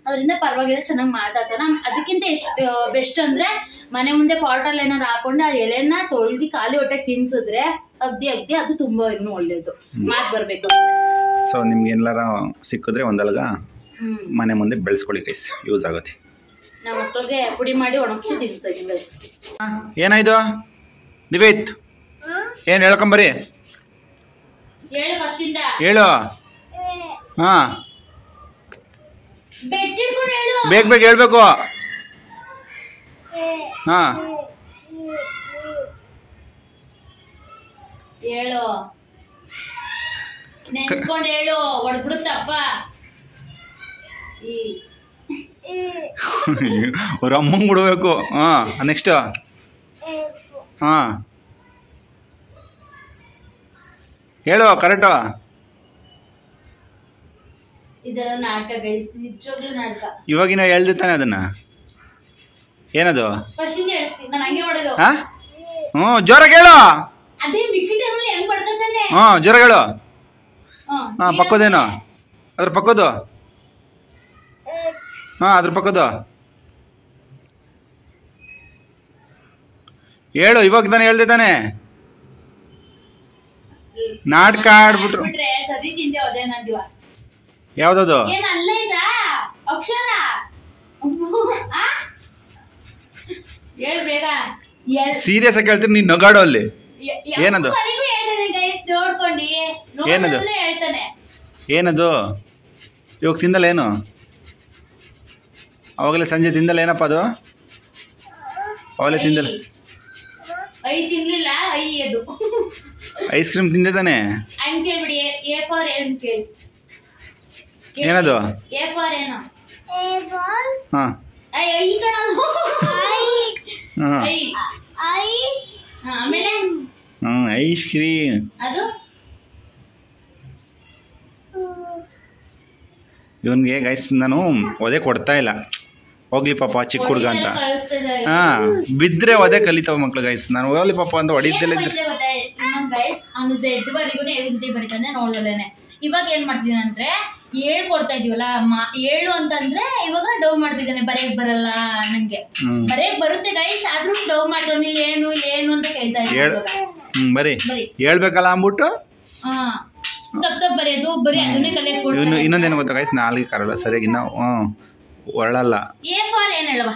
ಅದರಿಂದ ಪರವಾಗಿಲ್ಲ, ಚೆನ್ನಾಗಿ ಮಾತಾಡ್ತಾನ. ಅದಕ್ಕಿಂತ ಎಷ್ಟು ಬೆಸ್ಟ್ ಅಂದ್ರೆ ಮನೆ ಮುಂದೆ ಪಾಟಲ್ಲಿ ಏನಾರು ಹಾಕೊಂಡು ಆ ಎಲೆನ ತೊಳ್ದಿ ಖಾಲಿ ಹೊಟ್ಟೆಗೆ ತಿನ್ಸಿದ್ರೆ ಅಗ್ದಿ ಅದು ತುಂಬಾ ಇನ್ನೂ ಒಳ್ಳೇದು, ಮಾತ್ ಬರ್ಬೇಕು. ಸೊ ನಿಮ್ಗೆ ಎಲ್ಲಾರ ಸಿಕ್ಕಿದ್ರೆ ಒಂದಲ್ಗ ಮನೆ ಮುಂದೆ ಬೆಳೆಸ್ಕೊಳ್ಳಿ ಗೈಸ್, ಯೂಸ್ ಆಗುತ್ತೆ. ನಮ್ಮ ಮಕ್ಕಳಿಗೆ ಪುಡಿ ಮಾಡಿ ಒಣಗಿಸಿ ತಿನ್ನಿಸ್ತೀನಿ ಗೈಸ್. ಏನಾಯ್ತು ದಿವೇತ್? ಏನ್ ಹೇಳ್ಕೊಂಬರಿ, ಹೇಳು ಫಸ್ಟ್ ಇಂದ ಹೇಳು. ಹಾ ಬೆಡ್ ಹಿಡ್ಕೊಂಡು ಹೇಳು, ಬೇಗ ಹೇಳ್ಬೇಕು. ಹಾ ಹೇಳು, ನೆನ್ಸ್ಕೊಂಡು ಹೇಳು, ಹೊಡ್ಬಿಡುತ್ತಪ್ಪ. ಅವ್ರ ಅಮ್ಮಂಗೆ ಬಿಡ್ಬೇಕು. ಹಾ ನೆಕ್ಸ್ಟ್. ಹಾ ಹೇಳು ಕರೆಕ್ಟು. ಇದೆಲ್ಲ ನಾಟಕ ಗೈಸ್, ನಿಜವಾಗ್ಲೂ ನಾಟಕ. ಇವಾಗಿನ ಹೇಳ್ದೆ ತಾನೆ ಅದನ್ನ, ಏನದು? ಫಸ್ಟ್ ಇಂದ ಹೇಳ್ತೀನಿ ನಾನು, ಹಂಗೆ ಮಾಡೋದು. ಜೋರಾಗಿ ಹೇಳು. ಅದೇ ವಿಕೆಟ್ ಅಲ್ಲಿ ಹೆಂಗ್ ಪಡ್ತಾನೆ. ಜೋರಾಗಿ ಹೇಳು. ಪಕ್ಕದೇನು ಅದ್ರ ಪಕ್ಕದು? ಅದ್ರ ಪಕ್ಕದು ಹೇಳು. ಇವಾಗ ತಾನೆ ಹೇಳ್ದೆ ತಾನೆ, ನಾಟಕ ಆಡ್ಬಿಟ್ರು. ಯಾವ್ದದು? ಅಕ್ಷರ ಹೇಳ್ ಬೇಗ. ಸೀರಿಯಸ್ ಆಗಿ ಹೇಳ್ತೀನಿ, ನೀನ್ ನಗಾಡೋ ಅಲ್ಲಿ. ಏನದು? ಏನದು? ಏನದು? ಇವಾಗ ತಿಂದಲ್ಲ ಏನು? ಅವಾಗಲೇ ಸಂಜೆ ತಿಂದಲ್ಲ ಏನಪ್ಪ ಅದು? ಅವಾಗಲೇ ತಿಂದಲ್ಲ. ತಿನ್ಲಿಲ್ಲ ಅದು ಐಸ್ ಕ್ರೀಮ್ ತಿಂದೆ ತಾನೆ? ಹಂಗೆ ಕೇಳ್ಬಿಡಿ. ಎ ಫಾರ್ ಏನು ಕೇಳಿ. ಏನದು? ಎ ಫಾರ್ ಏನು? ಹಾ ಐ ಕಣದು. ಆಮೇಲೆ ಐಸ್ ಕ್ರೀಮ್ ಅದು ಇವನ್ಗೆ ಗೈಸ್ ನಾನು ಒದೆ ಕೊಡ್ತಾ ಇಲ್ಲ, ಹೋಗ್ಲಿ ಪಾಪ ಚಿಕ್ಕ ಹುಡುಗ ಅಂತ. ಬಿದ್ರೆ ಒದೆ ಕಲಿತಾವ ಮಕ್ಳು ಗೈಸ್. ನಾನು ಹೋಗ್ಲಿ ಪಾಪ ಅಂತ ಹೊಡಿದ್ದೆಲ್ಲ ಗೈಸ್. ಅವ್ನು Z ವರೆಗೂ ABCD ಬರೀತಾನೆ ನೋಡ್ದಲೇನೆ. ಇವಾಗ ಏನ್ ಮಾಡ್ತೀನಿ ಅಂದ್ರೆ ಹೇಳ್ಕೊಡ್ತಾ ಇದೀವಲ್ಲ, ಹೇಳು ಅಂತಂದ್ರೆ ಇವಾಗ ಡವ್ ಮಾಡ್ತಿದ್ದಾನೆ. ಬರೆಯಕ್ ಬರಲ್ಲ ನಂಗೆ, ಬರೆಯಕ್ ಬರುತ್ತೆ ಗೈಸ್, ಆದ್ರೂ ಡವ್ ಮಾಡ್ತಾನೆ. ಏನು ಅಂತ ಕೇಳ್ತಾ ಇದ್ದೀನಿ. ಬರೀ ಹೇಳ್ಬೇಕಲ್ಲ ಅಂದ್ಬಿಟ್ಟು ಬರೆಯೋದು, ಬರೀ ಅದನ್ನೇ ಕಲಿಯಕ್ ಕೊಡ್ತಾನೆ. ಇನ್ನೊಂದೇನು ಗೊತ್ತಾ ಗೈಸ್, ನಾಲ್ಗೆ ಕರಲ್ಲ ಸರಿಯಾಗಿ ಇನ್ನ ಹೊರಳಲ್ಲ. A ಫಾರ್ ಏನ್ ಹೇಳವಾ?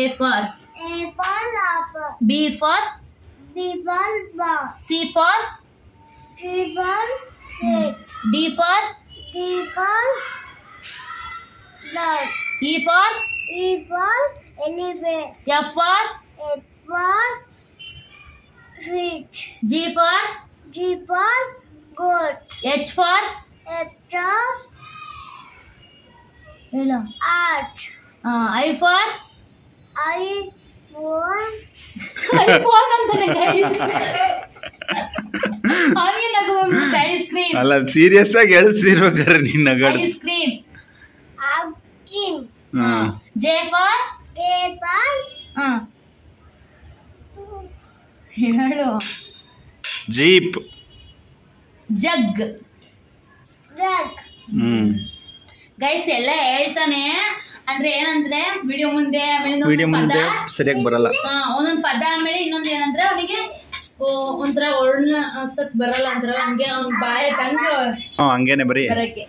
A for B for C for D for E for F for G for H for ಹೇಳು. I ಫಾರ್ ಐಫೋನ್ ಅಂತಾನೆ ಐಸ್ ಕ್ರೀಮ್. ಅಲ್ಲ ಸೀರಿಯಸ್ ಆಗಿ ಹೇಳ್ತಿರ್ಬೇಕಾದ್ರೆ ನೀನ್ ನಗಾಡು. Ice cream. J ಫಾರ್ ಹೇಳು. ಜೀಪ್. ಜಗ್. ಗೈಸ್ ಎಲ್ಲ ಹೇಳ್ತಾನೆ. ಅಂದ್ರೆ ಏನಂದ್ರೆ ವಿಡಿಯೋ ಮುಂದೆ ಆಮೇಲೆ ಸರಿಯಾಗಿ ಬರಲ್ಲ. ಒಂದೊಂದ್ ಪದ ಆಮೇಲೆ ಇನ್ನೊಂದ್ ಏನಂದ್ರೆ ಅವನಿಗೆ ಒಂಥರ ಒಳ್ಳ ಅನ್ಸಕ್ ಬರಲ್ಲ ಅಂತಾರ, ಹಂಗೆ ಅವ್ನ ಬಾಯ ಹಂಗೇನೆ ಬರೀ ಬರಕ್ಕೆ.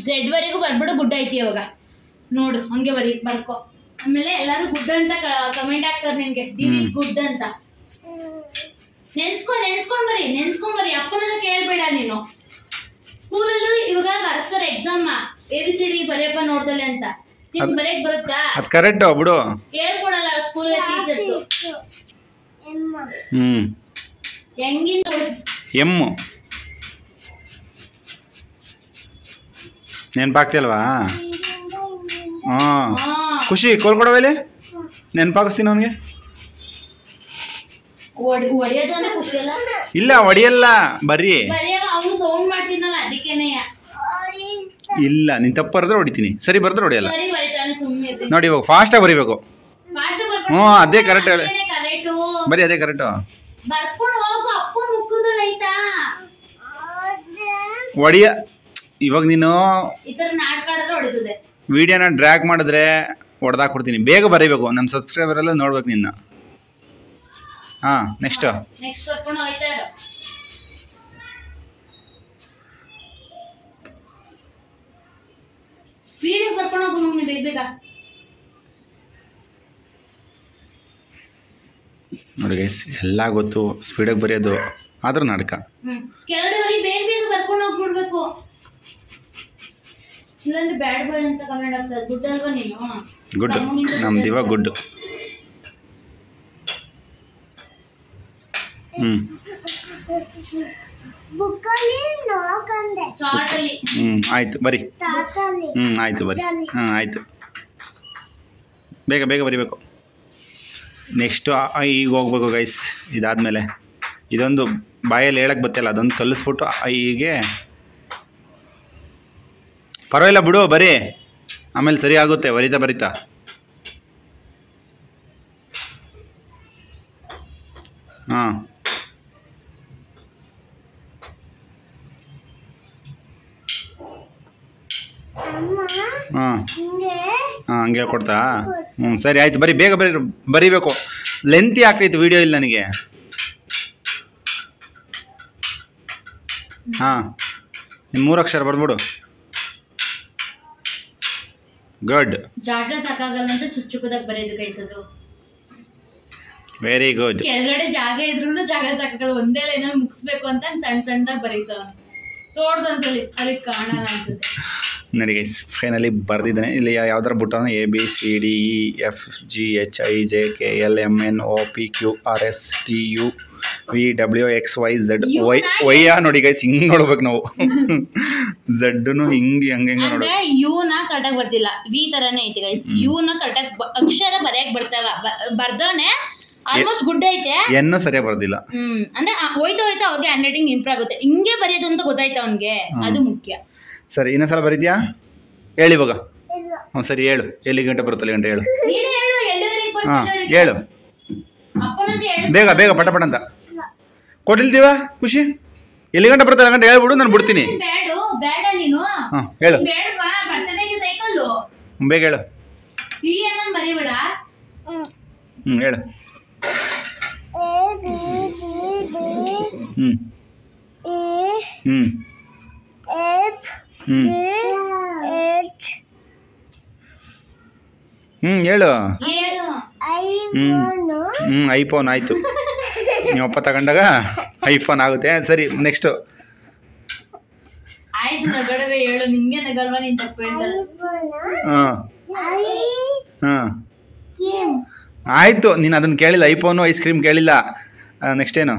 Z ವರೆಗೂ ಬರ್ಬಿಡು. ಗುಡ್ ಐತಿ ಅವಾಗ ನೋಡು, ಹಂಗೆ ಬರ್ಕೋ. ಆಮೇಲೆ ಎಲ್ಲಾರು ಗುಡ್ ಅಂತ ಕಮೆಂಟ್ ಹಾಕ್ತಾರೆ ನಿನ್ಗೆ, ಗುಡ್ ಅಂತ. ನೆನ್ಸ್ಕೊಂಡ್ ಬರಿ. ಅಪ್ಪನ ಕೇಳ್ಬೇಡ ನೀನು. ಸ್ಕೂಲಲ್ಲೂ ಇವಾಗ ಬರ್ತಾರೆ ಎಕ್ಸಾಮ್, ABCD ಬರೆಯಪ್ಪ ನೋಡ್ದಲೆ ಅಂತ. ನಿನ್ ಬರೆಯಕ್ ಬರುತ್ತಾ? ಅದ್ ಕರೆಕ್ಟ್ ಬಿಡು, ಹೇಳ್ಕೊಡಲ್ಲ ಸ್ಕೂಲ್ ಟೀಚರ್ಸ್. ಹೆಂಗಿನ ಎಮ್ಮು ನೆನ್ಪಾಗ್ತಿಲ್ವಾ? ಹಾಂ ಖುಷಿ ಕೋಲ್ಕೊಡವೇಲಿ ನೆನಪಾಗಿಸ್ತೀನಿ ಅವನಿಗೆ. ಇಲ್ಲ ಹೊಡಿಯಲ್ಲ ಬರ್ರಿ. ಇಲ್ಲ ನೀನು ತಪ್ಪು ಬರೆದ್ರೆ ಹೊಡಿತೀನಿ, ಸರಿ ಬರೆದ್ರೆ ಹೊಡಿಯಲ್ಲ. ನೋಡಿ ಇವಾಗ ಫಾಸ್ಟಾಗಿ ಬರಿಬೇಕು. ಹ್ಞೂ ಅದೇ ಕರೆಕ್ಟ್ ಹೇಳಿ ಬರೀ, ಅದೇ ಕರೆಕ್ಟು. ಹೊಡಿಯ ಇವಾಗ ನೀನು ವಿಡಿಯೋನ ಡ್ರ್ಯಾಗ್ ಮಾಡಿದ್ರೆ ಹೊಡೆದಾಕ್ಬಿಡ್ತೀನಿ. ಬೇಗ ಬರೀಬೇಕು, ನಮ್ಮ ಸಬ್ಸ್ಕ್ರೈಬರ್ ಎಲ್ಲ ನೋಡ್ಬೇಕು ನಿನ್ನ. ಹಾಂ ನೆಕ್ಸ್ಟ್ ನೋಡಿ ಗೈಸ್, ಎಲ್ಲ ಗೊತ್ತು ಸ್ಪೀಡಾಗಿ ಬರೆಯೋದು, ಆದ್ರೂ ನಾಟಕ. ಗುಡ್, ನಮ್ದು ಇವಾಗ ಗುಡ್. ಆಯ್ತು ಬರಿ. ಆಯ್ತು ಬರಿ. ಆಯ್ತು ಬೇಗ ಬೇಗ ಬರಿಬೇಕು. ನೆಕ್ಸ್ಟು ಈಗ ಹೋಗ್ಬೇಕು ಗೈಸ್. ಇದಾದ್ಮೇಲೆ ಇದೊಂದು ಬಾಯಲ್ಲಿ ಹೇಳಕ್ಕೆ ಬತ್ತಿಲ್ಲ, ಅದೊಂದು ಕಲಿಸ್ಬಿಟ್ಟು ಹೀಗೆ ಪರವಾಗಿಲ್ಲ ಬಿಡು ಬರೀ, ಆಮೇಲೆ ಸರಿ ಆಗುತ್ತೆ ಬರಿತಾ ಬರಿತಾ. ಹಾಂ ಹಾಂ ಹಾಂ ಹಂಗೆ ಕೊಡ್ತಾ. ಸರಿ ಆಯ್ತು ಬರೀ, ಬೇಗ ಬರಿಬೇಕು. ಲೆಂತಿ ಆಗ್ತೈತೆ ವಿಡಿಯೋ ಇಲ್ಲ ನನಗೆ. ಹಾಂ ನಿಮ್ಮ 3 ಅಕ್ಷರ ಬರ್ಬಿಡು. ಗುಡ್. ಜಾಗ ಸಾಕಾಗಲ್ಲ ಅಂತ ಚುಚ್ಚುಕದಾಗ ಬರೆಯೋದು ಕೈಸದು. Very good. ಕೆಳಗಡೆ ಜಾಗ ಇದ್ರೂ ಜಾಗ ಸಾಕಾಗಲ್ಲ, ಒಂದೇ ಲೈನ್ ಮುಗಿಸ್ಬೇಕು ಅಂತ ಸಣ್ಣ ಸಣ್ಣದಾಗಿ ಬರೀತಾವ. ತೋರ್ಸೊಂದ್ಸಲಿ ಅದಕ್ಕೆ ಕಾಣಲ್ಲ ಅನ್ಸುತ್ತೆ. ನನಗೆ ಫೈನಲಿ ಬರ್ದಿದ್ದಾನೆ. ಇಲ್ಲಿ ಯಾವ್ದಾರ ಬುಟ್ಟ ABCDEFGHIJKLMNOPQRSTUVWXYZ ವೈಯ ನೋಡಿ ಗೈಸ್, ಹಿಂಗ್ ನೋಡ್ಬೇಕು ನಾವು. ಝಡ್ನು ಹಿಂಗೆ ಹಂಗೆ ಅಂದ್ರೆ ಯುನ ಕರೆಕ್ಟಾಗಿ ಬರ್ತಿಲ್ಲ, ವಿ ತರಾನೇ ಐತಿ ಗೈಸ್. ಯುನ ಕರೆಕ್ಟಾಗಿ ಅಕ್ಷರ ಬರೆಯಕ್ ಬರ್ತಾವ, ಬರ್ದೋನೆ ಆಲ್ಮೋಸ್ಟ್ ಗುಡ್ ಐತೆ. ಎನ್ನು ಸರಿಯಾಗಿ ಬರ್ದಿಲ್ಲ. ಅಂದ್ರೆ ಹೋಯ್ತಾ ಹೋಯ್ತಾ ಅವ್ರಿಗೆ ಹ್ಯಾಂಡ್ ರೈಟಿಂಗ್ ಇಂಪ್ರೂವ್ ಆಗುತ್ತೆ. ಹಿಂಗೆ ಬರೆಯೋದು ಅಂತ ಗೊತ್ತಾಯ್ತಾ ಅವ್ನಿಗೆ, ಅದು ಮುಖ್ಯ. ಸರಿ ಇನ್ನೊಂದ್ಸಲ ಬರೀದ್ಯಾ ಹೇಳಿ ಇವಾಗ. ಹ್ಞೂ ಸರಿ ಹೇಳು, ಎಲ್ಲಿ ಗಂಟೆ ಬರುತ್ತಲ್ಲ ಗಂಟೆ ಹೇಳು. ಹಾಂ ಹೇಳು ಬೇಗ ಬೇಗ ಪಟ ಪಟ ಅಂತ. ಕೊಟ್ಟಿಲ್ತೀವ ಖುಷಿ? ಎಲ್ಲಿ ಗಂಟೆ ಬರುತ್ತಲ್ಲ ಗಂಟೆ ಹೇಳ್ಬಿಡು, ನಾನು ಬಿಡ್ತೀನಿ. ಹಾಂ ಹೇಳು ಬೇಗ ಹೇಳು. ಹೇಳು. ಹೇಳು. ಐಫೋನ್ ಆಯ್ತು, ನೀವಪ್ಪ ತಗೊಂಡಾಗ ಐಫೋನ್ ಆಗುತ್ತೆ. ಸರಿ ನೆಕ್ಸ್ಟ್. ಆಯ್ತು, ನೀನು ಅದನ್ನ ಕೇಳಿಲ್ಲ, ಐಫೋನು ಐಸ್ ಕ್ರೀಮ್ ಕೇಳಿಲ್ಲ. ನೆಕ್ಸ್ಟ್ ಏನು?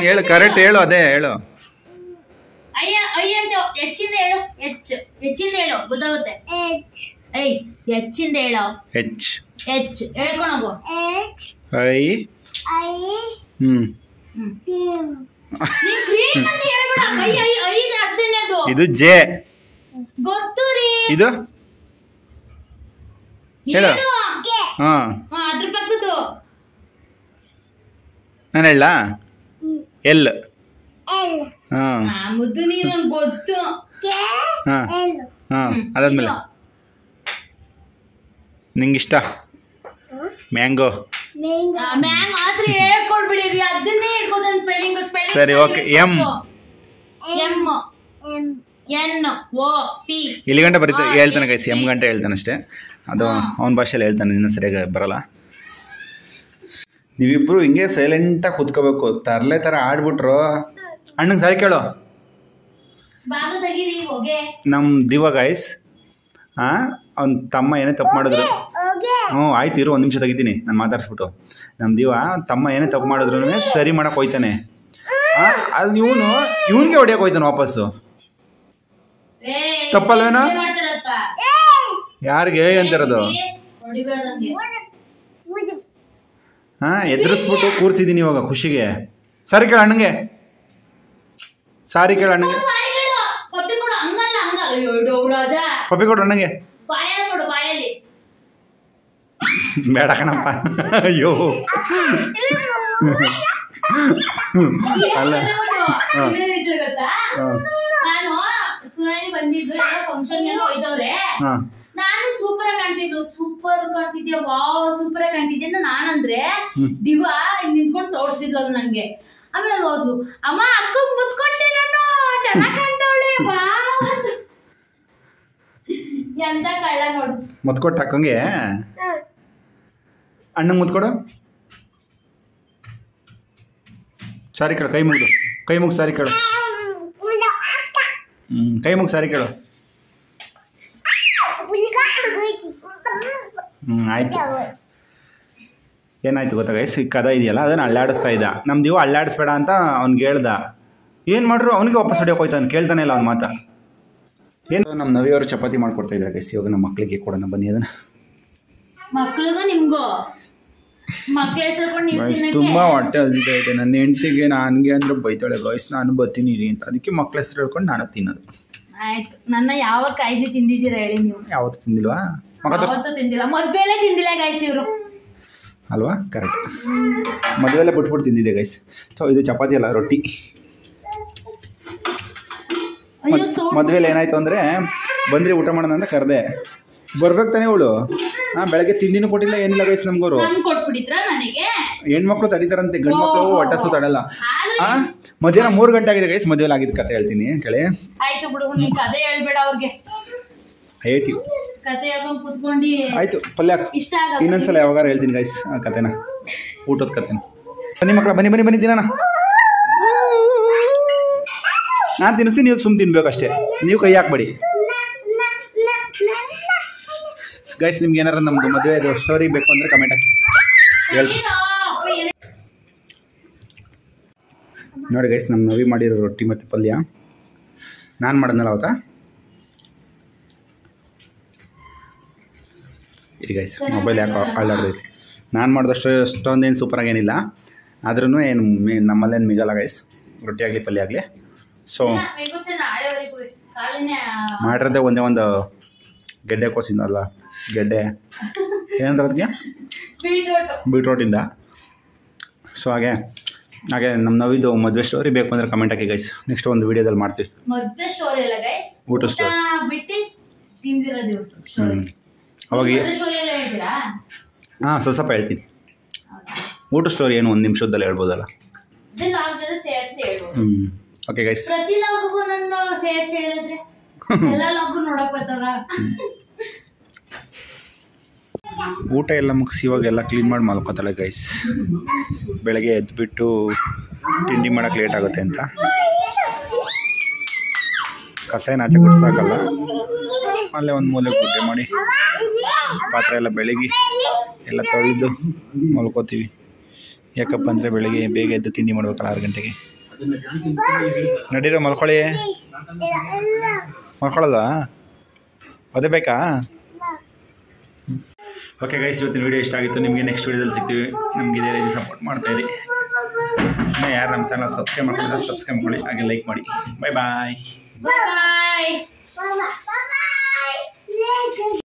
ಹೇಳು ಕರೆಕ್ಟ್ ಹೇಳು, ಅದೇ ಹೇಳು. ಹೆಚ್ಚಿಂದ ಹೇಳು ಗೊತ್ತಾಗುತ್ತೆ. ಹೆಚ್ಚಿಂದ ಹೇಳು. ಎಚ್ ಹೇಳ್ಕೊಳಗು. ಐ ಇದು ಜೆ ಗೊತ್ತು ರೀ. ಇದು ಹೇಳು. ಹಾ ಅದ್ರ ಪಕ್ಕದ್ದು ನಾನು ಹೇಳ. ಎಲ್. ಹಾ ಮುದ್ದು ನೀನು ಗೊತ್ತು. ಹಾ ಹಾ ಅದಾದ್ಮೇಲೆ ನಿಂಗಿಷ್ಟ ಮ್ಯಾಂಗೋ. ಮ್ಯಾಂಗ್ ಆದ್ರೆ ಹೇಳ್ಕೊಡ್ಬಿಡಿರಿ, ಅದನ್ನೇ ಹೇಳ್ಕೋದು ಸ್ಪೆಲ್ಲಿಂಗ್. ಸರಿ okay. M N O P. ಇಲ್ಲಿ ಗಂಟೆ ಬರೀತಾ ಹೇಳ್ತಾನೆ ಗೈಸ್, ಎಂ ಗಂಟೆ ಹೇಳ್ತಾನೆ ಅಷ್ಟೇ. ಅದು ಅವನ ಭಾಷೆಯಲ್ಲಿ ಹೇಳ್ತಾನೆ, ಇನ್ನು ಸರಿಯಾಗಿ ಬರಲ್ಲ. ನೀವಿಬ್ರು ಹಿಂಗೆ ಸೈಲೆಂಟಾಗಿ ಕೂತ್ಕೋಬೇಕು. ತರಲೆ ಥರ ಆಡ್ಬಿಟ್ರು ಅಣ್ಣಂಗೆ ಸರಿ ಕೇಳೋ. ನಮ್ಮ ದಿವ ಗೈಸ್ ಅವ್ನ ತಮ್ಮ ಏನೇ ತಪ್ಪು ಮಾಡಿದ್ರು. ಆಯ್ತು ಇರು, 1 ನಿಮಿಷ ತೆಗಿತೀನಿ ನಾನು ಮಾತಾಡ್ಸ್ಬಿಟ್ಟು. ನಮ್ಮ ದಿವ ತಮ್ಮ ಏನೇ ತಪ್ಪು ಮಾಡಿದ್ರು ಸರಿ ಮಾಡಕ್ಕೆ ಹೋಯ್ತಾನೆ. ಅದು ಇವನ್ಗೆ ಹೊಡಿಯಕ್ಕೆ ಹೋಯ್ತಾನ ವಾಪಸ್ಸು. ತಪ್ಪಲ್ವೇನೋ? ಯಾರಿಗೆ ಅಂತಿರೋದು? ಹಾ, ಎದುರಿಸ್ಬಿಟ್ಟು ಕೂರ್ಸಿದೀನಿ ಇವಾಗ ಖುಷಿಗೆ. ಸಾರಿ ಕೇಳ ಅಣ್ಣಂಗೆ, ಸಾರಿ ಕೇಳ ಅಣ್ಣಂಗೆ. ಪಪ್ಪಿ ಕೊಡು ಅಣ್ಣಂಗೆ. ಬೇಡ ಕಣಪ್ಪ. ಅಯ್ಯೋ ಅಲ್ಲ, ನಾನು ಸುನಾನಿ ಬಂದಿದ್ದು ಫಂಕ್ಷನ್ ಹೋಯ್ತವ್ರೆ. ನಾನು ಸೂಪರ್ ಕಾಣ್ತಿದ್ದೆ, ವಾವ್ ಸೂಪರ್ ಕಾಣ್ತಿದ್ದೆ ಅಂತ ನಾನಂದ್ರೆ ದಿವಾ ನಿಂತ್ಕೊಂಡು ತೋರಿಸ್ತಿದ್ಲು ಅದು ನಂಗೆ. ಆಮೇಲೆ ಹೋದ್ಲು, ಅಮ್ಮ ಅಕ್ಕ ಮುತ್ಕೊಟ್ಟೆ ನಾನು, ಚೆನ್ನಾಗ್ ಕಾಣ್ತಾವಳೆ ಬಾ. ಎಂತ ಕಳ್ಳ ನೋಡು. ಮುತ್ಕೊಟ್ಟು ಅಕ್ಕಂಗೆ. ಅಣ್ಣಂಗೆ ಮುತ್ಕೊಡು. ಸಾರಿ ಕೇಳು, ಕೈ ಮುಗ್ದು ಸಾರಿ ಕೇಳು. ಕೈ ಮುಗಿ ಸಾರಿ ಕೇಳು. ಆಯ್ತು. ಏನಾಯ್ತು ಗೊತ್ತಾ ಗೈಸ್, ಈ ಕದ ಇದೆಯಲ್ಲ ಅದನ್ನು ಅಳ್ಳಾಡಿಸ್ತಾ ಇದ್ದ. ನಮ್ದು ಅಳ್ಳಾಡಿಸ್ಬೇಡ ಅಂತ ಅವ್ನಿಗೆ ಹೇಳ್ದ. ಏನು ಮಾಡ್ರು ಅವನಿಗೆ ವಾಪಸ್ ಹೊಡಿಯೋಕೆ ಹೋಯ್ತಾನೆ, ಕೇಳ್ತಾನೆ ಇಲ್ಲ ಅವ್ನ ಮಾತಾ. ಏನು ನಮ್ಮ ನವಿಯವರು ಚಪಾತಿ ಮಾಡ್ಕೊಡ್ತಾ ಇದ್ದಾರೆ ಗೈಸ್. ಇವಾಗ ನಮ್ಮ ಮಕ್ಕಳಿಗೆ ಕೊಡೋಣ ಬನ್ನಿ ಅದನ್ನ. ಮಕ್ಳಿಗೂ ನಿಮ್ಗೂ ತುಂಬ ಹೊಟ್ಟೆ ಹಸಿತಾ ಇದೆ ನನ್ನ ಹೆಂಡತಿಗೆ. ನನಗೆ ಅಂದ್ರೆ ಬೈತಾಳೆ ಗೈಸ್, ನಾನು ಬರ್ತೀನಿ ರೀ ಅಂತ. ಅದಕ್ಕೆ ಮಕ್ಳ ಹೆಸರು ಹೇಳ್ಕೊಂಡು ನಾನು ತಿನ್ನೋದು. ಆಯ್ತು, ನನ್ನ ಯಾವ ಕಾಯ್ದೆ ತಿಂದಿದ್ದೀರಾ ಹೇಳಿ ನೀವು? ಯಾವತ್ತು ತಿಂದಿಲ್ವಾ? ತಿಂದಿಲ್ಲ, ಮದ್ವೆಲೆ ತಿಂದಿಲ್ಲ ಗೈಸ್ ಇವರು ಅಲ್ವಾ? ಕರೆಕ್ಟ್, ಮದುವೆಲ್ಲ ಬಿಟ್ಬಿಟ್ಟು ತಿಂದಿದ್ದೆ ಗೈಸ್. ಸೊ ಇದು ಚಪಾತಿ ಅಲ್ಲ, ರೊಟ್ಟಿ. ಮದುವೆಲಿ ಏನಾಯ್ತು ಅಂದರೆ ಬಂದ್ರಿ ಊಟ ಮಾಡೋಣ ಅಂತ ಕರೆದೆ. ಬರ್ಬೇಕು ತಾನೇ ಅವಳು. ಬೆಳಗ್ಗೆ ತಿಂಡಿನೂ ಕೊಟ್ಟಿಲ್ಲ, ಏನಿಲ್ಲ ಗೈಸ್ ನಮ್ಗೋರು. ಹೆಣ್ಮಕ್ಳು ತಡಿತಾರಂತೆ, ಗಂಡು ಮಕ್ಳು ಹೊಟ್ಟಸು ತಡಲ್ಲ. ಮಧ್ಯಾಹ್ನ 3 ಗಂಟೆ ಆಗಿದೆ ಗೈಸ್. ಮದುವೆಲಿ ಆಗಿದ್ದು ಕತೆ ಹೇಳ್ತೀನಿ ಕೇಳಿ. ಆಯ್ತು ಬಿಡು, ನೀ ಕತೆ ಹೇಳ್ಬೇಡ ಅವ್ರಿಗೆ. ಕತೆ ಹೇಳ್ಕೊಂಡು ಕೂತ್ಕೊಂಡು ಆಯ್ತು. ಪಲ್ಯ ಇನ್ನೊಂದ್ಸಲ ಯಾವಾಗಾರ ಹೇಳ್ತೀನಿ ಗೈಸ್ ಆ ಕತೆನ, ಊಟದ ಕತೆನ. ಬನ್ನಿ ಮಕ್ಕಳ, ಬನ್ನಿ ತಿನ್ನೋಣ. ನಾನು ತಿನ್ನಿಸಿ, ನೀವು ಸುಮ್ಮನೆ ತಿನ್ಬೇಕಷ್ಟೇ, ನೀವು ಕೈ ಹಾಕ್ಬೇಡಿ ಗೈಸ್. ನಿಮ್ಗೆ ಏನಾರ ನಮ್ದು ಮದುವೆ ಸ್ಟೋರಿ ಬೇಕು ಅಂದರೆ ಕಮೆಂಟ್ ಹಾಕಿ ಹೇಳ್ತೀನಿ. ನೋಡಿ ಗೈಸ್, ನಮ್ಮ ನವಿ ಮಾಡಿರೋ ರೊಟ್ಟಿ ಮತ್ತು ಪಲ್ಯ ನಾನು ಮಾಡೋದಲ್ಲ ಅವತ್ತಾ. ಈ ಗೈಸ್ ಮೊಬೈಲ್ ಯಾಕೆ ಅಳ್ಳಾಡ್ದೈತಿ. ನಾನು ಮಾಡಿದಷ್ಟು ಅಷ್ಟೊಂದೇನು ಸೂಪರಾಗಿ ಏನಿಲ್ಲ, ಆದ್ರೂ ಏನು ನಮ್ಮಲ್ಲೇನು ಮಿಗಲ್ಲ ಗೈಸ್, ರೊಟ್ಟಿ ಆಗಲಿ ಪಲ್ಯ ಆಗಲಿ. ಸೊ ಮಾಡಿರೋದೇ ಒಂದು ಗೆಡ್ಡೆ ಕೋಸಿಂದಲ್ಲ, ಗೆಡ್ಡೆ ಏನಂದ್ರೆ ಅದಕ್ಕೆ ಬೀಟ್ರೋಟಿಂದ. ಸೊ ಹಾಗೆ ನಮ್ಮ ನವಿದು ಮದುವೆ ಸ್ಟೋರಿ ಬೇಕು ಅಂದರೆ ಕಮೆಂಟ್ ಹಾಕಿ ಗೈಸ್. ನೆಕ್ಸ್ಟ್ ಒಂದು ವಿಡಿಯೋದಲ್ಲಿ ಮಾಡ್ತೀವಿ. ಮದುವೆ ಸ್ಟೋರಿ ಅಲ್ಲ ಗೈಸ್, ಊಟ ಸ್ಟೋರಿ ಬಿಟ್ಟು ತಿಂದಿರೋದು. ಅವಾಗ ಹಾಂ ಸ್ವಲ್ಪ ಹೇಳ್ತೀನಿ. ಊಟ ಸ್ಟೋರಿ ಏನು 1 ನಿಮಿಷದಲ್ಲಿ ಹೇಳ್ಬೋದಲ್ಲ. ಓಕೆ ಗೈಸ್, ಪ್ರತಿ ಲಾಗ್ಗೂ ನನ್ನ ಸೇರ್ಸಿ ಹೇಳಿದ್ರೆ ಎಲ್ಲ ಲಾಗು ನೋಡಕ್ ಬರ್ತಾರ. ಊಟ ಎಲ್ಲ ಮುಗಿಸಿ ಇವಾಗೆಲ್ಲ ಕ್ಲೀನ್ ಮಾಡಿ ಮಲ್ಕೋತಾಳೆ ಗೈಸ್. ಬೆಳಗ್ಗೆ ಎದ್ದುಬಿಟ್ಟು ತಿಂಡಿ ಮಾಡೋಕ್ಕೆ ಲೇಟ್ ಆಗುತ್ತೆ ಅಂತ ಕಸ ಏನು ಆಚೆ ಗುಡ್ಸಾಕಲ್ಲ, ಅಲ್ಲೇ ಒಂದು ಮೂಲೆ ಗುಡ್ಡೆ ಮಾಡಿ ಪಾತ್ರೆ ಎಲ್ಲ ಬೆಳಗ್ಗೆ ಎಲ್ಲ ತೊಳೆದು ಮಲ್ಕೋತೀವಿ. ಯಾಕಪ್ಪ ಅಂದರೆ ಬೆಳಗ್ಗೆ ಬೇಗ ಎದ್ದು ತಿಂಡಿ ಮಾಡ್ಬೇಕಲ್ಲ 6 ಗಂಟೆಗೆ. ನಡೀರೋ ಮಲ್ಕೊಳ್ಳೋದಾ? ಅದೇ ಬೇಕಾ? ಓಕೆ ಗೈಸ್, ಇವತ್ತಿನ ವೀಡಿಯೋ ಇಷ್ಟ ಆಗಿತ್ತು ನಿಮಗೆ. ನೆಕ್ಸ್ಟ್ ವೀಡಿಯೋದಲ್ಲಿ ಸಿಗ್ತೀವಿ. ನಮ್ಗೆ ಇದೇ ರೀತಿ ಸಪೋರ್ಟ್ ಮಾಡ್ತಾಯಿರಿ. ಯಾರು ನಮ್ಮ ಚಾನಲ್ ಸಬ್ಸ್ಕ್ರೈಬ್ ಮಾಡ್ಕೊಂಡ್ರೆ ಸಬ್ಸ್ಕ್ರೈಬ್ ಮಾಡಿ, ಹಾಗೆ ಲೈಕ್ ಮಾಡಿ. ಬಾಯ್ ಬಾಯ್.